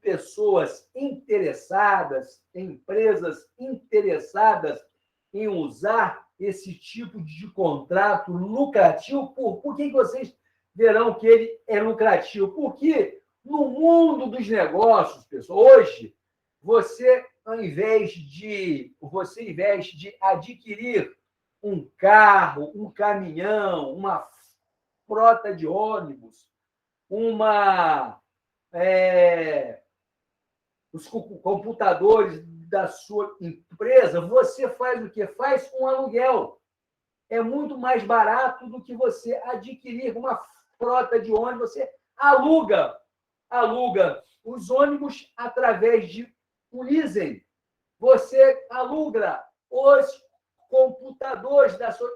pessoas interessadas, empresas interessadas em usar esse tipo de contrato lucrativo. Por que vocês verão que ele é lucrativo? Porque no mundo dos negócios, pessoal, hoje, você, ao invés de adquirir um carro, um caminhão, uma frota de ônibus, os computadores da sua empresa, você faz o quê? Faz um aluguel. É muito mais barato do que você adquirir uma frota de ônibus. Você aluga os ônibus através de um leasing. Você aluga os computadores da sua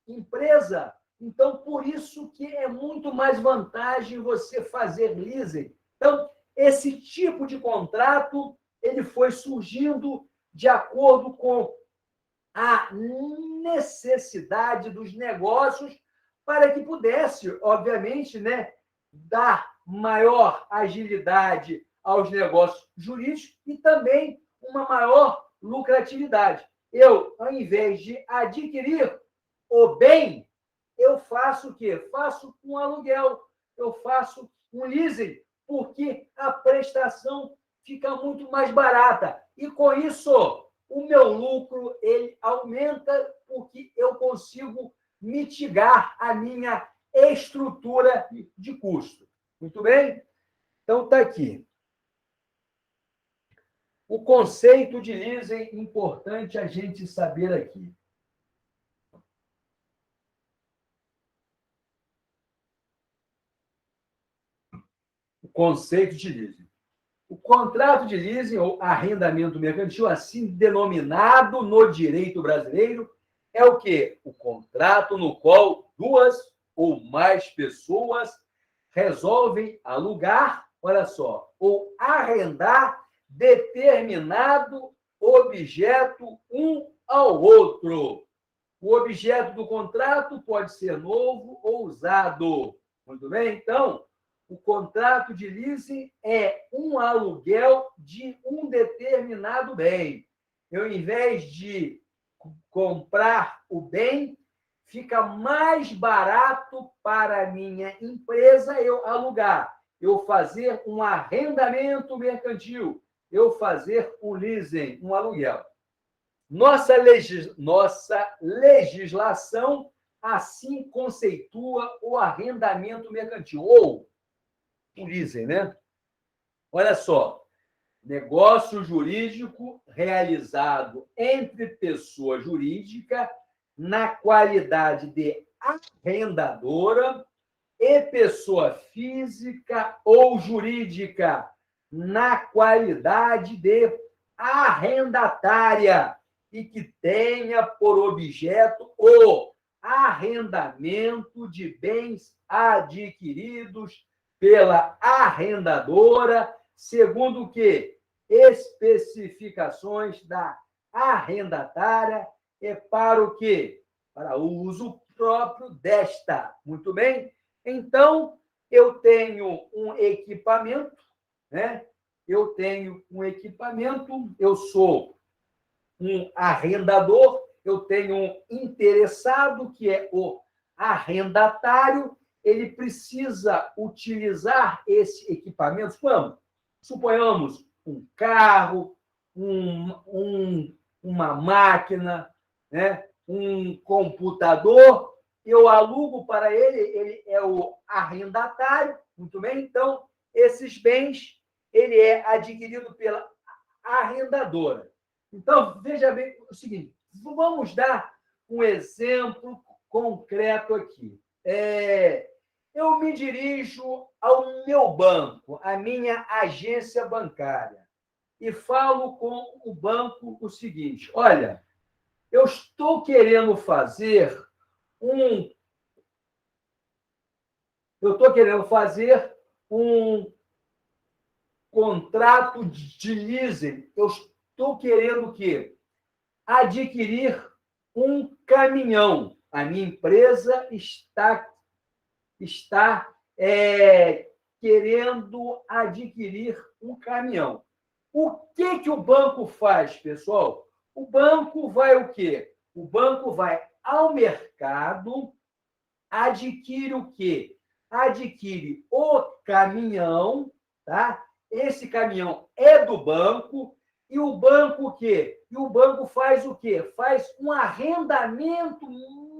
empresa. Então, por isso que é muito mais vantagem você fazer leasing. Então, esse tipo de contrato ele foi surgindo de acordo com a necessidade dos negócios para que pudesse, obviamente, né, dar maior agilidade aos negócios jurídicos e também uma maior lucratividade. Eu, ao invés de adquirir o bem, eu faço o quê? Faço um aluguel, eu faço um leasing, porque a prestação fica muito mais barata. E com isso, o meu lucro ele aumenta porque eu consigo mitigar a minha estrutura de custo. Muito bem? Então, está aqui. O conceito de leasing, importante a gente saber aqui. O conceito de leasing. O contrato de leasing, ou arrendamento mercantil, assim denominado no direito brasileiro, é o quê? O contrato no qual duas ou mais pessoas resolvem alugar, olha só, ou arrendar determinado objeto um ao outro. O objeto do contrato pode ser novo ou usado. Muito bem? Então, o contrato de leasing é um aluguel de um determinado bem. Eu, ao invés de comprar o bem, fica mais barato para a minha empresa eu alugar, eu fazer um arrendamento mercantil, eu fazer um leasing, um aluguel. Nossa legislação assim conceitua o arrendamento mercantil, ou o leasing, né? Olha só, negócio jurídico realizado entre pessoa jurídica na qualidade de arrendadora e pessoa física ou jurídica na qualidade de arrendatária e que tenha por objeto o arrendamento de bens adquiridos pela arrendadora, segundo o que? Especificações da arrendatária e para o quê? Para o uso próprio desta. Muito bem? Então, eu tenho um equipamento, né? Eu tenho um equipamento, eu sou um arrendador, eu tenho um interessado, que é o arrendatário, ele precisa utilizar esse equipamento. Como? Suponhamos um carro, uma máquina, né? Um computador, eu alugo para ele, ele é o arrendatário, muito bem? Então, esses bens, ele é adquirido pela arrendadora. Então, veja bem o seguinte, vamos dar um exemplo concreto aqui. Eu me dirijo ao meu banco, à minha agência bancária, e falo com o banco o seguinte: olha, eu estou querendo fazer um contrato de leasing. Eu estou querendo o quê? Adquirir um caminhão. A minha empresa está querendo adquirir um caminhão. O que o banco faz, pessoal? O banco vai o quê? O banco vai ao mercado, adquire o quê? Adquire o caminhão, tá? Esse caminhão é do banco, E o banco o quê? E o banco faz o quê? Faz um arrendamento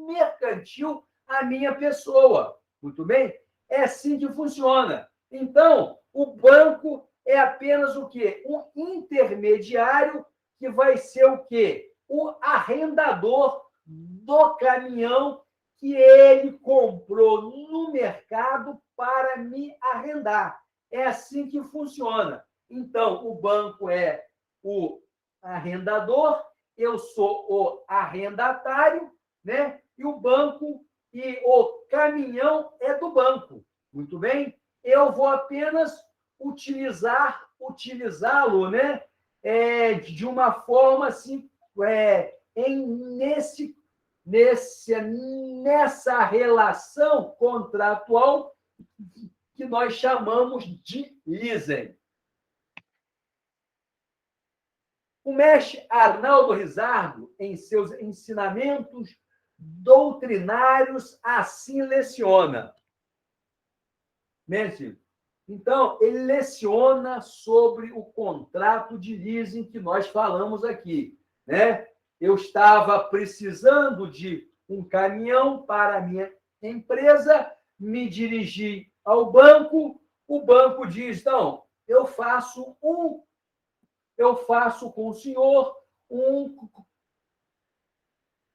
mercantil à minha pessoa. Muito bem? É assim que funciona. Então, o banco é apenas o quê? Um intermediário que vai ser o quê? O arrendador do caminhão que ele comprou no mercado para me arrendar. É assim que funciona. Então, o banco é o arrendador, eu sou o arrendatário, né? E o banco e o caminhão é do banco. Muito bem? Eu vou apenas utilizá-lo, né? De uma forma assim, nessa relação contratual que nós chamamos de leasing. O mestre Arnaldo Rizzardo, em seus ensinamentos doutrinários, assim leciona. Mestre, então, ele leciona sobre o contrato de leasing que nós falamos aqui, né? Eu estava precisando de um caminhão para a minha empresa, me dirigi ao banco, o banco diz, não, eu faço com o senhor um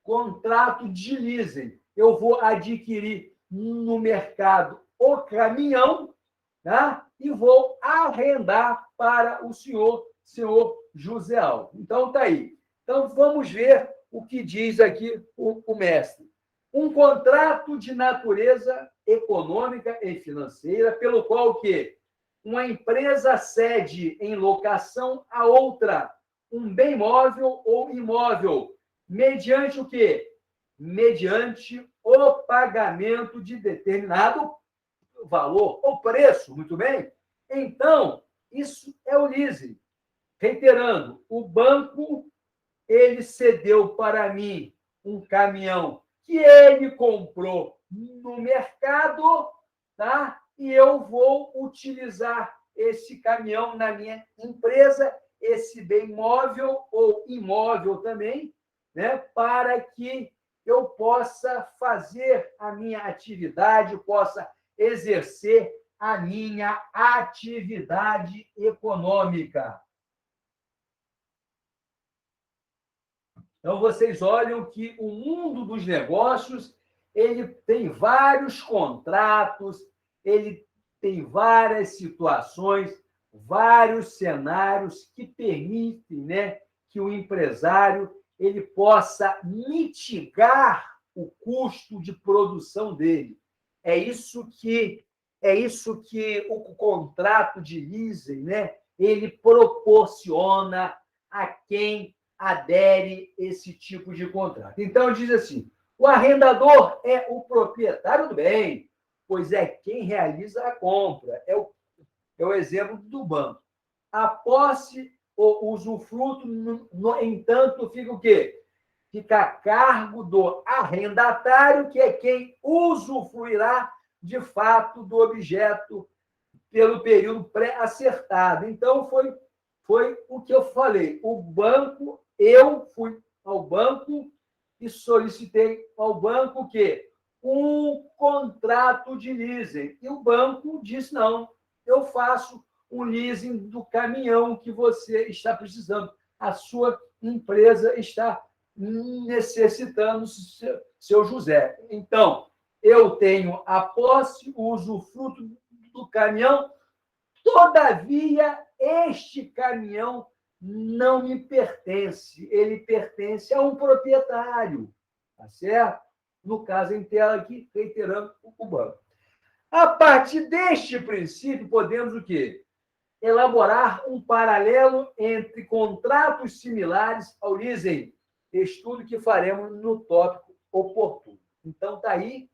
contrato de leasing. Eu vou adquirir no mercado o caminhão, tá? E vou arrendar para o senhor José Aldo. Então, está aí. Então, vamos ver o que diz aqui o mestre. Um contrato de natureza econômica e financeira, pelo qual o quê? Uma empresa cede em locação a outra um bem móvel ou imóvel, mediante o quê? Mediante o pagamento de determinado valor ou preço, muito bem? Então, isso é o leasing. Reiterando, o banco ele cedeu para mim um caminhão que ele comprou no mercado, tá? E eu vou utilizar esse caminhão na minha empresa, esse bem móvel ou imóvel também, né? Para que eu possa fazer a minha atividade, possa exercer a minha atividade econômica. Então, vocês olham que o mundo dos negócios ele tem vários contratos, ele tem várias situações, vários cenários que permitem, né, que o empresário ele possa mitigar o custo de produção dele. É isso que o contrato de leasing, né, ele proporciona a quem adere esse tipo de contrato. Então, diz assim, o arrendador é o proprietário do bem, pois é quem realiza a compra. É o exemplo do banco. A posse ou usufruto, no entanto, fica o quê? Fica a cargo do arrendatário, que é quem usufruirá, de fato, do objeto pelo período pré-acertado. Então, foi o que eu falei. Eu fui ao banco e solicitei ao banco o quê? Um contrato de leasing. E o banco disse, não, eu faço um leasing do caminhão que você está precisando. A sua empresa está necessitando, seu José. Então, eu tenho a posse, o usufruto do caminhão, todavia, este caminhão não me pertence, ele pertence a um proprietário, tá certo? No caso em tela aqui, reiterando o banco. A partir deste princípio, podemos o quê? Elaborar um paralelo entre contratos similares ao leasing, estudo que faremos no tópico oportuno. Então, está aí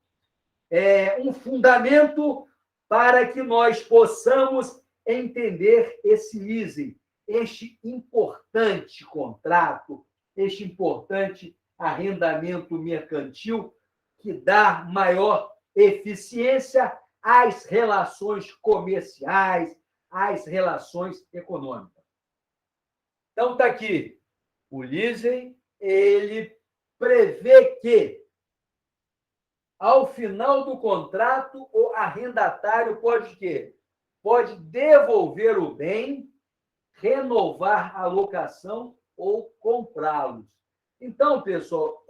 um fundamento para que nós possamos entender esse leasing, este importante contrato, este importante arrendamento mercantil que dá maior eficiência às relações comerciais, às relações econômicas. Então, está aqui. O leasing, ele prevê que, ao final do contrato, o arrendatário pode quê? Pode devolver o bem, renovar a locação ou comprá-los. Então, pessoal,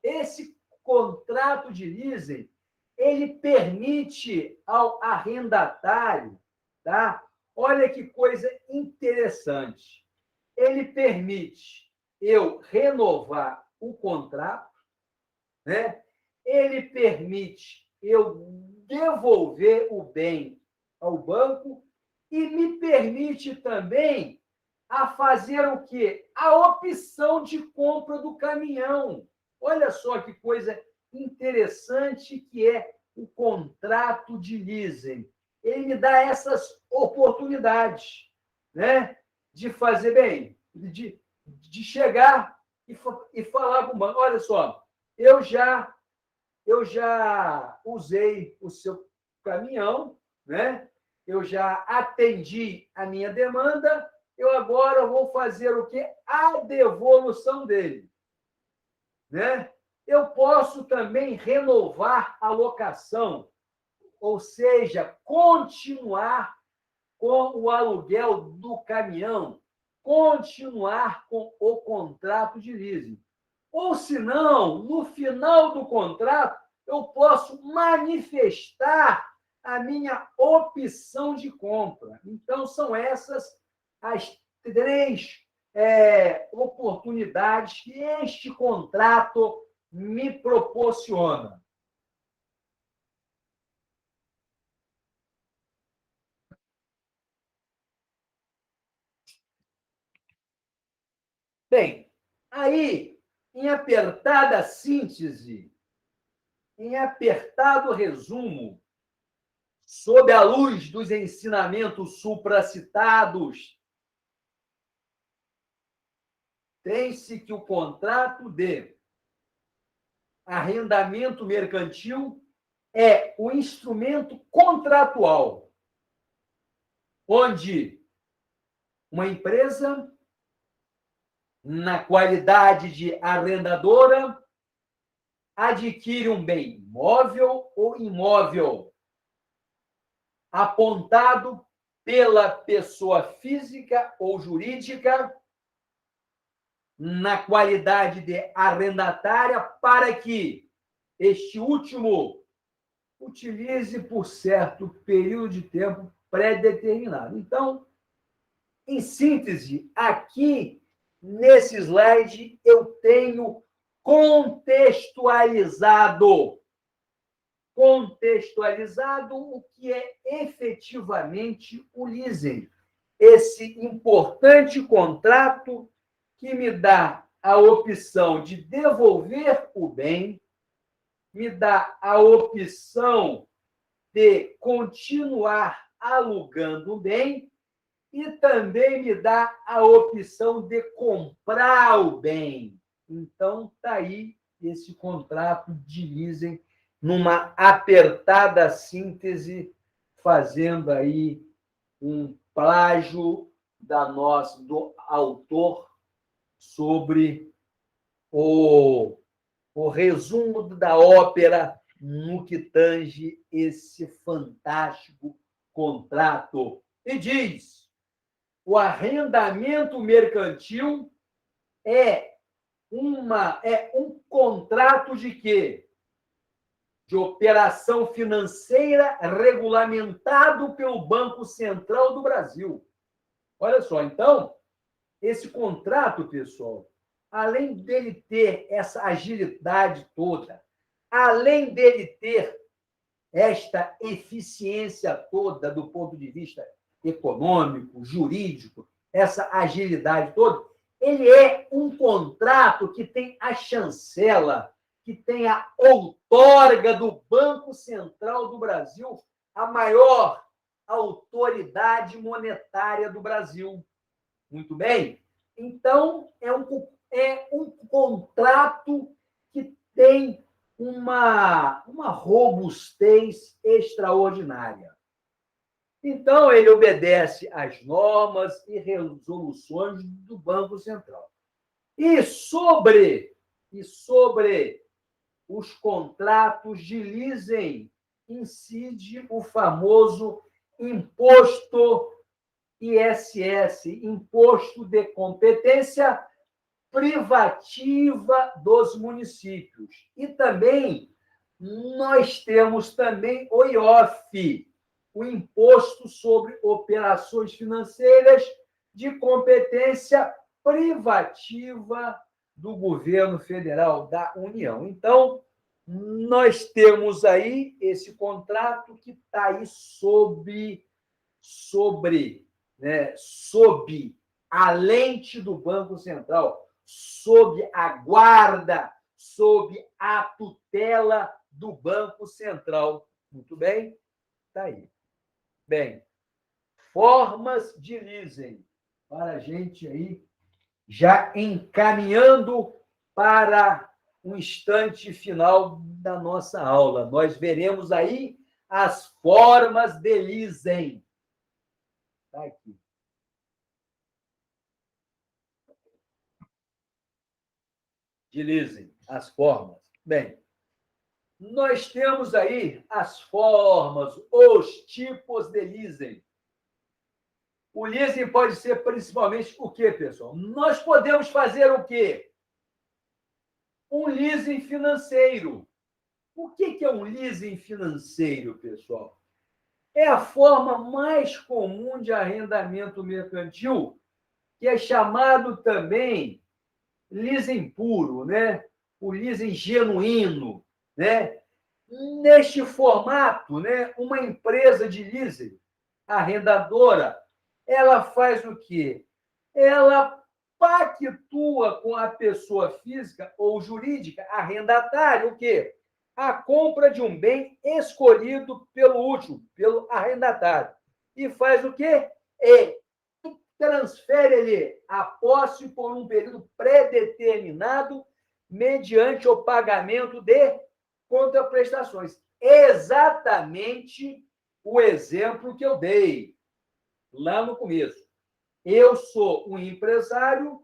esse contrato de leasing, ele permite ao arrendatário, tá? Olha que coisa interessante. Ele permite eu renovar o contrato, né? Ele permite eu devolver o bem ao banco e me permite também a fazer o quê? A opção de compra do caminhão. Olha só que coisa interessante que é o contrato de leasing. Ele me dá essas oportunidades, né? De fazer bem, de chegar e falar com o banco, olha só, eu já usei o seu caminhão, né? Eu já atendi a minha demanda, eu agora vou fazer o quê? A devolução dele, né? Eu posso também renovar a locação, ou seja, continuar com o aluguel do caminhão, continuar com o contrato de leasing. Ou, se não, no final do contrato, eu posso manifestar a minha opção de compra. Então, são essas as três oportunidades que este contrato me proporciona. Bem, aí, em apertada síntese, em apertado resumo, sob a luz dos ensinamentos supracitados, tem-se que o contrato de arrendamento mercantil é o instrumento contratual, onde uma empresa, na qualidade de arrendadora, adquire um bem móvel ou imóvel, apontado pela pessoa física ou jurídica, na qualidade de arrendatária, para que este último utilize por certo período de tempo pré-determinado. Então, em síntese, aqui nesse slide eu tenho contextualizado o que é efetivamente o leasing. Esse importante contrato que me dá a opção de devolver o bem, me dá a opção de continuar alugando o bem e também me dá a opção de comprar o bem. Então, está aí esse contrato de leasing numa apertada síntese, fazendo aí um plágio do autor sobre o resumo da ópera no que tange esse fantástico contrato. E diz: o arrendamento mercantil é um contrato de quê? De operação financeira regulamentado pelo Banco Central do Brasil. Olha só, então, esse contrato, pessoal, além dele ter essa agilidade toda, além dele ter esta eficiência toda do ponto de vista econômico, jurídico, essa agilidade toda, ele é um contrato que tem a chancela, que tem a outorga do Banco Central do Brasil, a maior autoridade monetária do Brasil. Muito bem? Então, é um contrato que tem uma robustez extraordinária. Então, ele obedece às normas e resoluções do Banco Central. E sobre os contratos de leasing incide o famoso imposto ISS, Imposto de Competência Privativa dos Municípios. E também nós temos também o IOF, o Imposto sobre Operações Financeiras de Competência Privativa do Governo Federal da União. Então, nós temos aí esse contrato que está aí sob a lente do Banco Central, sob a guarda, sob a tutela do Banco Central. Muito bem? Está aí. Bem, formas de leasing, para a gente aí já encaminhando para um instante final da nossa aula. Nós veremos aí as formas de leasing. Está aqui. De leasing, as formas. Bem, nós temos aí as formas, os tipos de leasing. O leasing pode ser principalmente o quê, pessoal? Nós podemos fazer o quê? Um leasing financeiro. O que é um leasing financeiro, pessoal? É a forma mais comum de arrendamento mercantil, que é chamado também leasing puro, né? O leasing genuíno, né? Neste formato, né, uma empresa de leasing arrendadora, ela faz o quê? Ela pactua com a pessoa física ou jurídica arrendatária o quê? A compra de um bem escolhido pelo último, pelo arrendatário. E faz o quê? Transfere-lhe a posse por um período predeterminado mediante o pagamento de contraprestações. Exatamente o exemplo que eu dei lá no começo. Eu sou um empresário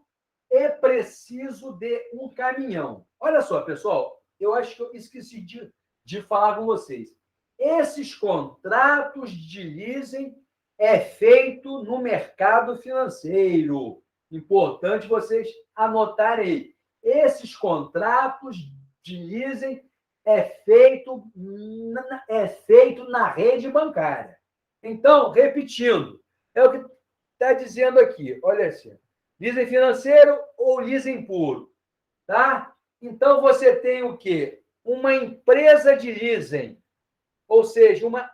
e preciso de um caminhão. Olha só, pessoal, eu acho que eu esqueci de falar com vocês. Esses contratos de leasing é feito no mercado financeiro. Importante vocês anotarem aí. Esses contratos de leasing é feito na rede bancária. Então, repetindo, é o que está dizendo aqui. Olha assim, leasing financeiro ou leasing puro, tá? Então, você tem o quê? Uma empresa de leasing, ou seja, uma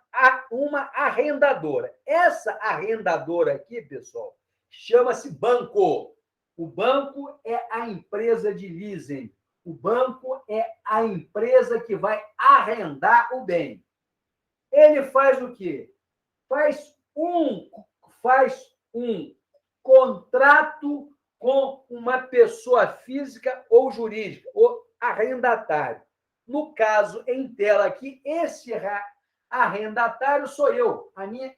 arrendadora. Essa arrendadora aqui, pessoal, chama-se banco. O banco é a empresa de leasing. O banco é a empresa que vai arrendar o bem. Ele faz o quê? Faz um contrato com uma pessoa física ou jurídica, o arrendatário. No caso, em tela aqui, esse arrendatário sou eu, a minha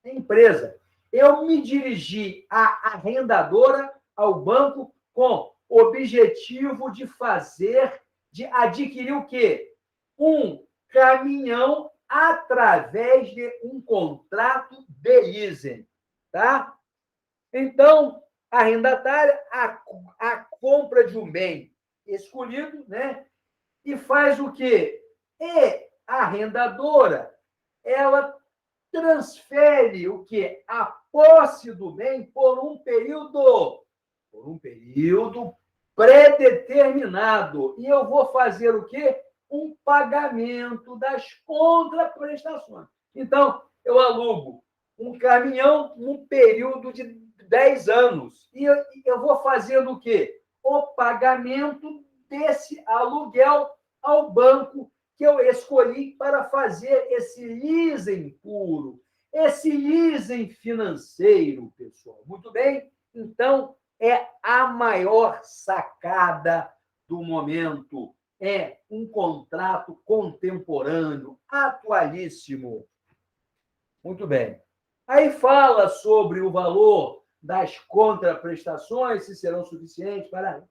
empresa. Eu me dirigi à arrendadora, ao banco, com o objetivo de adquirir o quê? Um caminhão através de um contrato de leasing, tá? Então, arrendatária, a compra de um bem escolhido, né? E faz o quê? E a arrendadora, ela transfere o quê? A posse do bem por um período predeterminado. E eu vou fazer o quê? Um pagamento das contraprestações. Então, eu alugo um caminhão num período de 10 anos. E eu vou fazendo o quê? O pagamento desse aluguel ao banco que eu escolhi para fazer esse leasing puro, esse leasing financeiro, pessoal. Muito bem? Então, é a maior sacada do momento. É um contrato contemporâneo, atualíssimo. Muito bem. Aí fala sobre o valor das contraprestações, se serão suficientes para...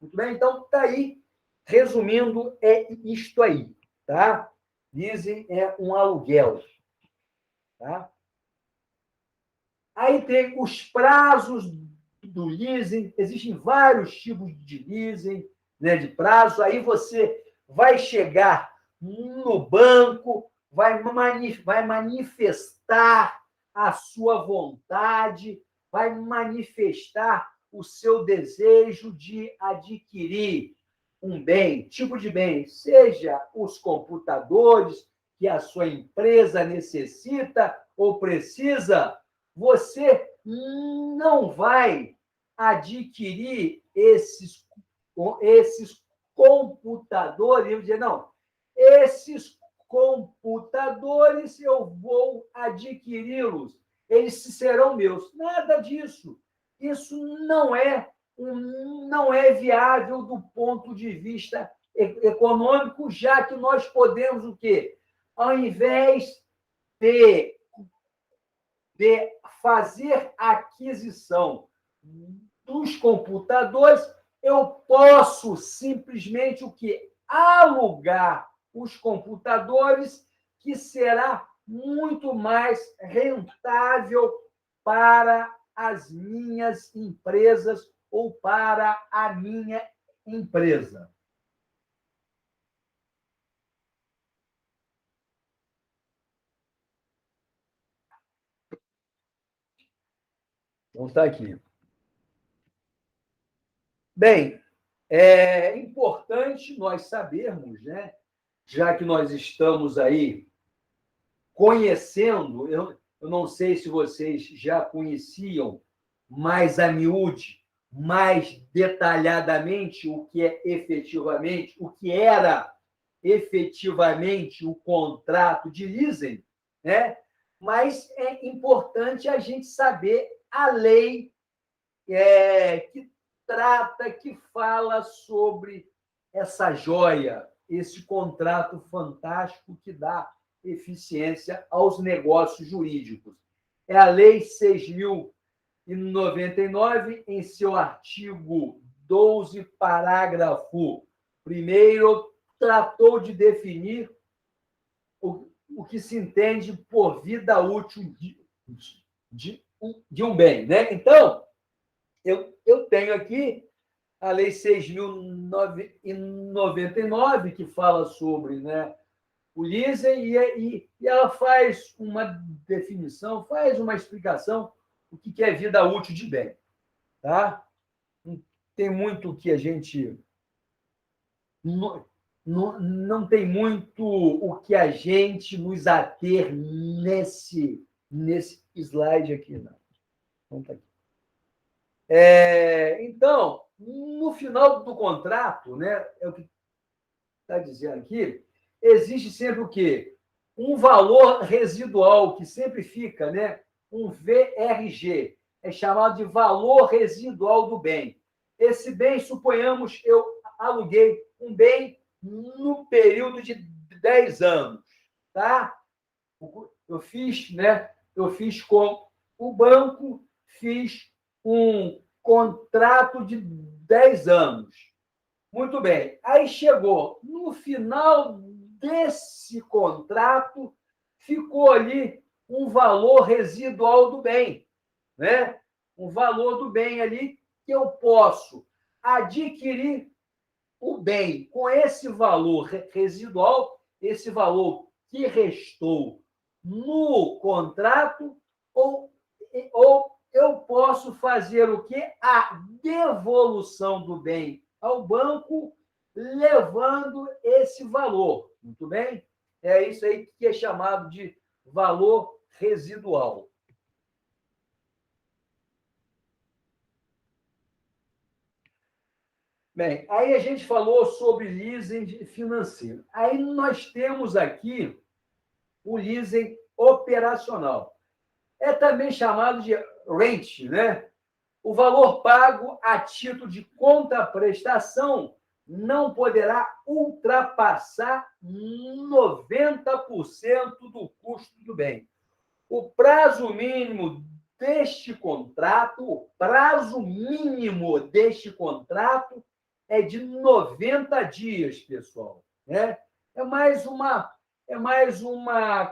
Muito bem? Então, está aí. Resumindo, é isto aí, tá? Leasing é um aluguel, tá? Aí tem os prazos do leasing, existem vários tipos de leasing, né, de prazo. Aí você vai chegar no banco, vai manifestar a sua vontade, vai manifestar o seu desejo de adquirir um bem, tipo de bem, seja os computadores que a sua empresa necessita ou precisa, você não vai adquirir esses computadores, eu dizer, não, esses computadores eu vou adquiri-los, eles serão meus. Nada disso. Isso não é viável do ponto de vista econômico, já que nós podemos o quê? Ao invés de fazer a aquisição dos computadores, eu posso simplesmente o quê? Alugar os computadores, que será muito mais rentável para as minhas empresas ou para a minha empresa. Então, está aqui. Bem, é importante nós sabermos, né, já que nós estamos aí conhecendo, eu não sei se vocês já conheciam mais a miúde, mais detalhadamente o que é efetivamente, o que era efetivamente o contrato de leasing, né? Mas é importante a gente saber a lei que trata, que fala sobre essa joia, esse contrato fantástico que dá eficiência aos negócios jurídicos. É a Lei 6.099, em seu artigo 12, parágrafo 1º, tratou de definir o que se entende por vida útil de um bem, né? Então, eu tenho aqui a Lei 6.099, que fala sobre, né, o leasing, e ela faz uma definição, faz uma explicação do que é vida útil de bem. Tá? Tem muito que a gente... Não tem muito o que a gente nos ater nesse slide aqui, não. Então, tá aqui. Então, no final do contrato, né, é o que está dizendo aqui, existe sempre o quê? Um valor residual, que sempre fica, né? Um VRG, é chamado de valor residual do bem. Esse bem, suponhamos, eu aluguei um bem no período de 10 anos, tá? Eu fiz, né? Eu fiz com o banco, fiz um contrato de 10 anos. Muito bem. Aí chegou no final desse contrato, ficou ali um valor residual do bem, né? Um valor do bem ali que eu posso adquirir o bem com esse valor residual, esse valor que restou no contrato, ou eu posso fazer o quê? A devolução do bem ao banco, levando esse valor. Muito bem? É isso aí que é chamado de valor residual. Bem, aí a gente falou sobre leasing financeiro. Aí nós temos aqui o leasing operacional. É também chamado de rent, né? O valor pago a título de contraprestação não poderá ultrapassar 90% do custo do bem. O prazo mínimo deste contrato, é de 90 dias, pessoal. Né? É mais uma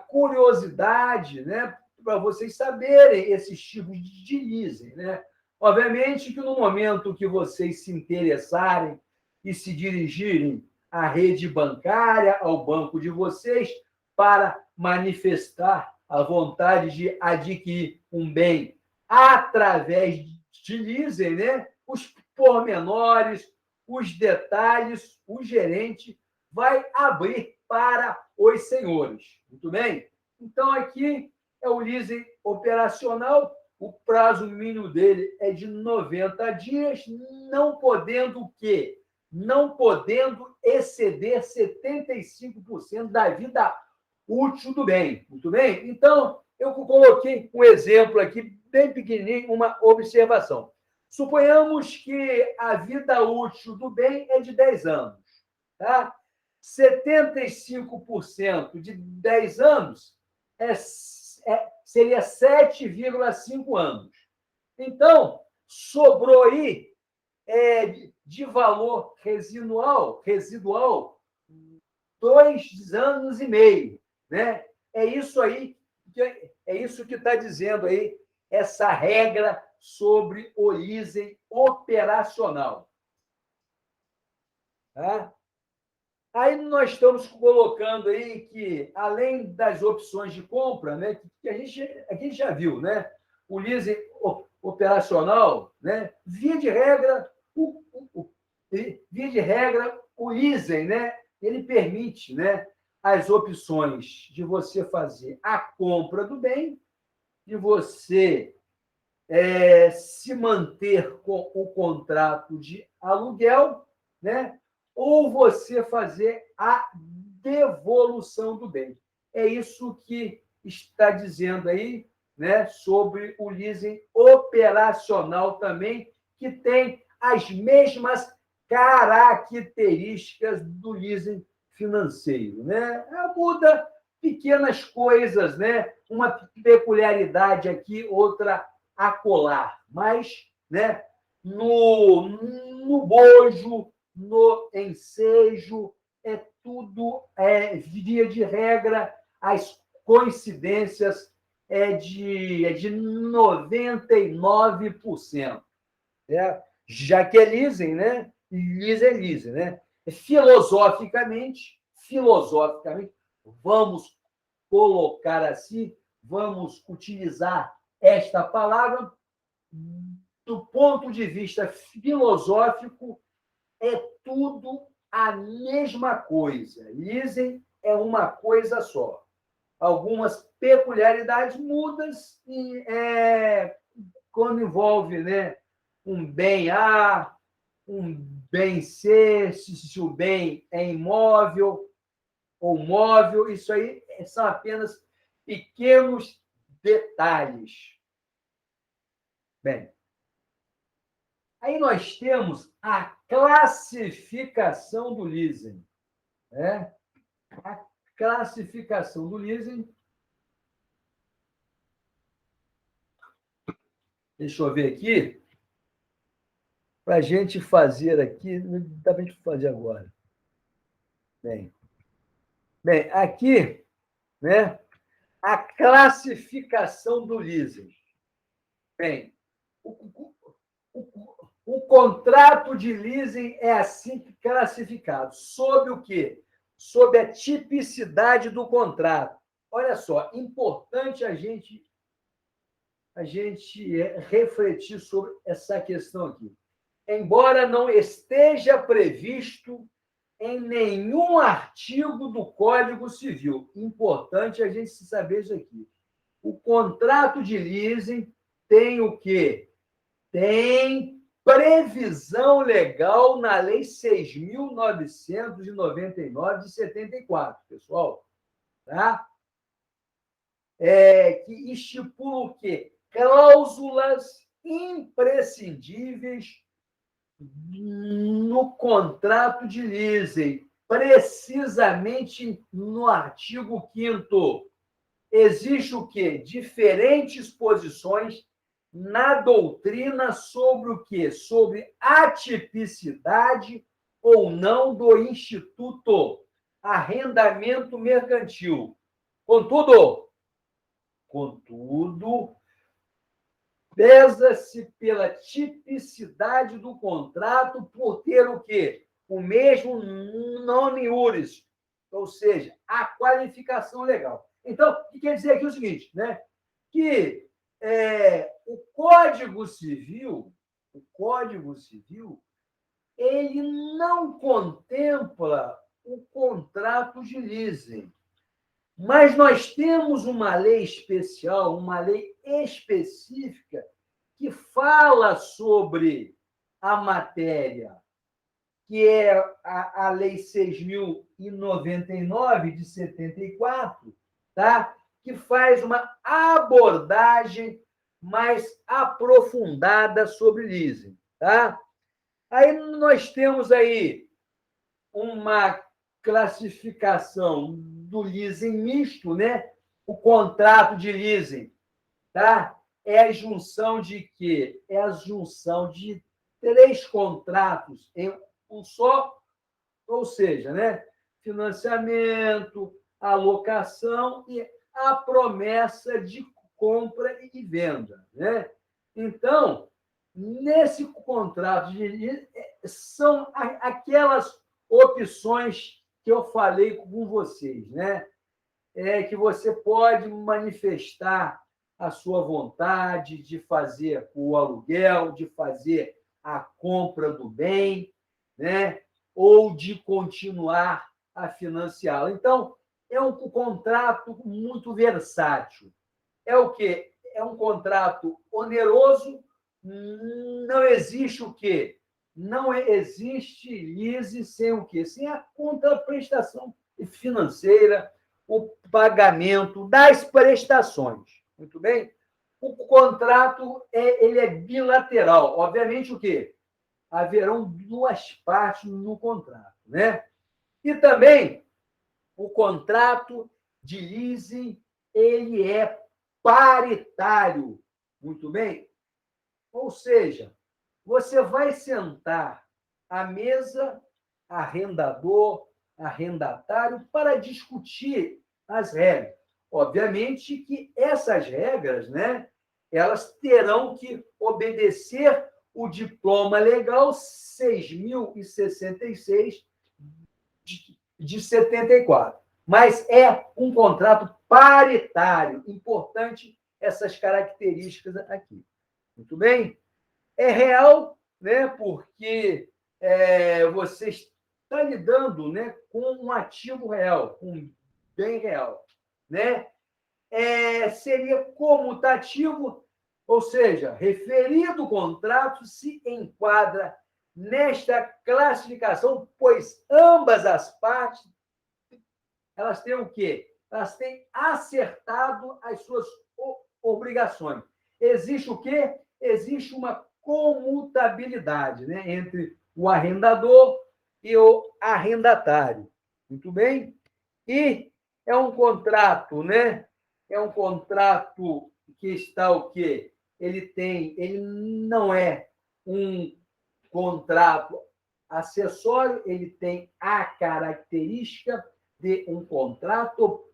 curiosidade, né, para vocês saberem esses tipos de leasing. Né? Obviamente que no momento que vocês se interessarem e se dirigirem à rede bancária, ao banco de vocês, para manifestar a vontade de adquirir um bem através de leasing, né? Os pormenores, os detalhes, o gerente vai abrir para os senhores. Muito bem? Então, aqui é o leasing operacional. O prazo mínimo dele é de 90 dias, não podendo o quê? Não podendo exceder 75% da vida útil do bem. Muito bem? Então, eu coloquei um exemplo aqui, bem pequenininho, uma observação. Suponhamos que a vida útil do bem é de 10 anos. Tá? 75% de 10 anos seria 7,5 anos. Então, sobrou aí de valor residual 2 anos e meio. Né? É isso que está dizendo aí essa regra sobre o leasing operacional. Tá? Aí nós estamos colocando aí que, além das opções de compra, né, que a gente já viu, né, o leasing operacional, né, via de regra, o leasing, né, ele permite, né, as opções de você fazer a compra do bem, de você se manter com o contrato de aluguel, né? Ou você fazer a devolução do bem. É isso que está dizendo aí, né, sobre o leasing operacional também, que tem as mesmas características do leasing financeiro. Né? Muda pequenas coisas, né? Uma peculiaridade aqui, outra acolá, mas, né, no bojo, no ensejo, tudo via de regra, as coincidências de 99%. Já que é leasing, né? Leasing é leasing, né? Filosoficamente, vamos colocar assim, vamos utilizar esta palavra, do ponto de vista filosófico, é tudo a mesma coisa. Leasing é uma coisa só. Algumas peculiaridades mudas e quando envolve, né, um bem A, um bem C, se o bem é imóvel ou móvel, isso aí são apenas pequenos detalhes. Bem, aí nós temos a classificação do leasing. Né? A classificação do leasing. Deixa eu ver aqui. Para a gente fazer aqui. Não dá para a gente fazer agora. Bem, aqui, né? A classificação do leasing. Bem, o contrato de leasing é assim classificado. Sob o quê? Sob a tipicidade do contrato. Olha só, importante a gente refletir sobre essa questão aqui. Embora não esteja previsto em nenhum artigo do Código Civil, importante a gente saber isso aqui. O contrato de leasing tem o quê? Tem previsão legal na Lei 6.999 de 74, pessoal. Tá? Que estipula o quê? Cláusulas imprescindíveis no contrato de leasing, precisamente no artigo 5º. existe o quê? Diferentes posições na doutrina sobre o quê? Sobre a tipicidade ou não do instituto arrendamento mercantil. Contudo, pesa-se pela tipicidade do contrato por ter o quê? O mesmo nome iuris, ou seja, a qualificação legal. Então, o que quer dizer aqui é o seguinte, né? Que o Código Civil, ele não contempla o contrato de leasing. Mas nós temos uma lei especial, uma lei específica, que fala sobre a matéria, que é a Lei 6.099, de 74, tá? Que faz uma abordagem mais aprofundada sobre leasing. Tá? Aí nós temos aí uma classificação do leasing misto, né? O contrato de leasing, tá? É a junção de quê? É a junção de 3 contratos em um só, ou seja, né? Financiamento, alocação e a promessa de compra e venda, né? Então, nesse contrato são aquelas opções que eu falei com vocês, né? Que você pode manifestar a sua vontade de fazer o aluguel, de fazer a compra do bem, né? Ou de continuar a financiá-lo. Então, é um contrato muito versátil. É o quê? É um contrato oneroso, não existe o quê? Não existe lease sem o quê? Sem a contraprestação financeira, o pagamento das prestações. Muito bem? O contrato ele é bilateral. Obviamente, o quê? Haverão 2 partes no contrato, né? E também o contrato de leasing ele é paritário. Muito bem? Ou seja, você vai sentar à mesa, arrendador, arrendatário, para discutir as regras. Obviamente que essas regras, né, elas terão que obedecer o diploma legal 6.066 de 74. Mas é um contrato paritário. Importante essas características aqui. Muito bem? É real, né? Porque você está lidando, né, com um ativo real, com um bem real, né? Seria comutativo, ou seja, referido contrato se enquadra nesta classificação, pois ambas as partes elas têm o quê? Elas têm acertado as suas obrigações. Existe o quê? Existe uma comutabilidade, né, entre o arrendador e o arrendatário. Muito bem? E é um contrato, né? É um contrato que está o quê? Ele não é um contrato acessório, ele tem a característica de um contrato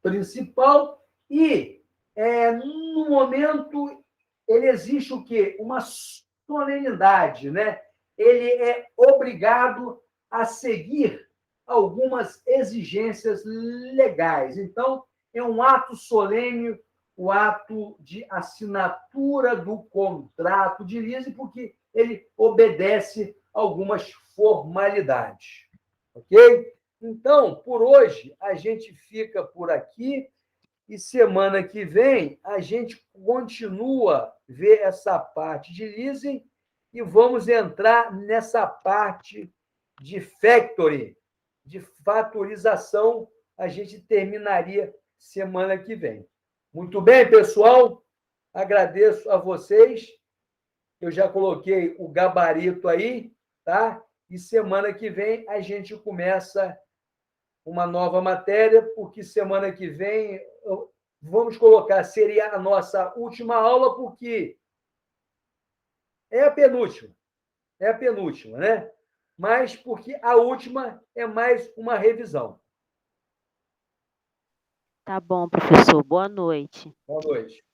principal e, no momento, ele existe o quê? Uma solenidade, né? Ele é obrigado a seguir algumas exigências legais. Então, é um ato solene, o ato de assinatura do contrato de leasing, porque ele obedece algumas formalidades. Ok? Então, por hoje, a gente fica por aqui e semana que vem a gente continua a ver essa parte de leasing e vamos entrar nessa parte de factory, de fatorização, a gente terminaria semana que vem. Muito bem, pessoal? Agradeço a vocês. Eu já coloquei o gabarito aí, tá? E semana que vem a gente começa uma nova matéria, porque semana que vem vamos colocar, seria a nossa última aula, porque é a penúltima. É a penúltima, né? Mas porque a última é mais uma revisão. Tá bom, professor. Boa noite. Boa noite.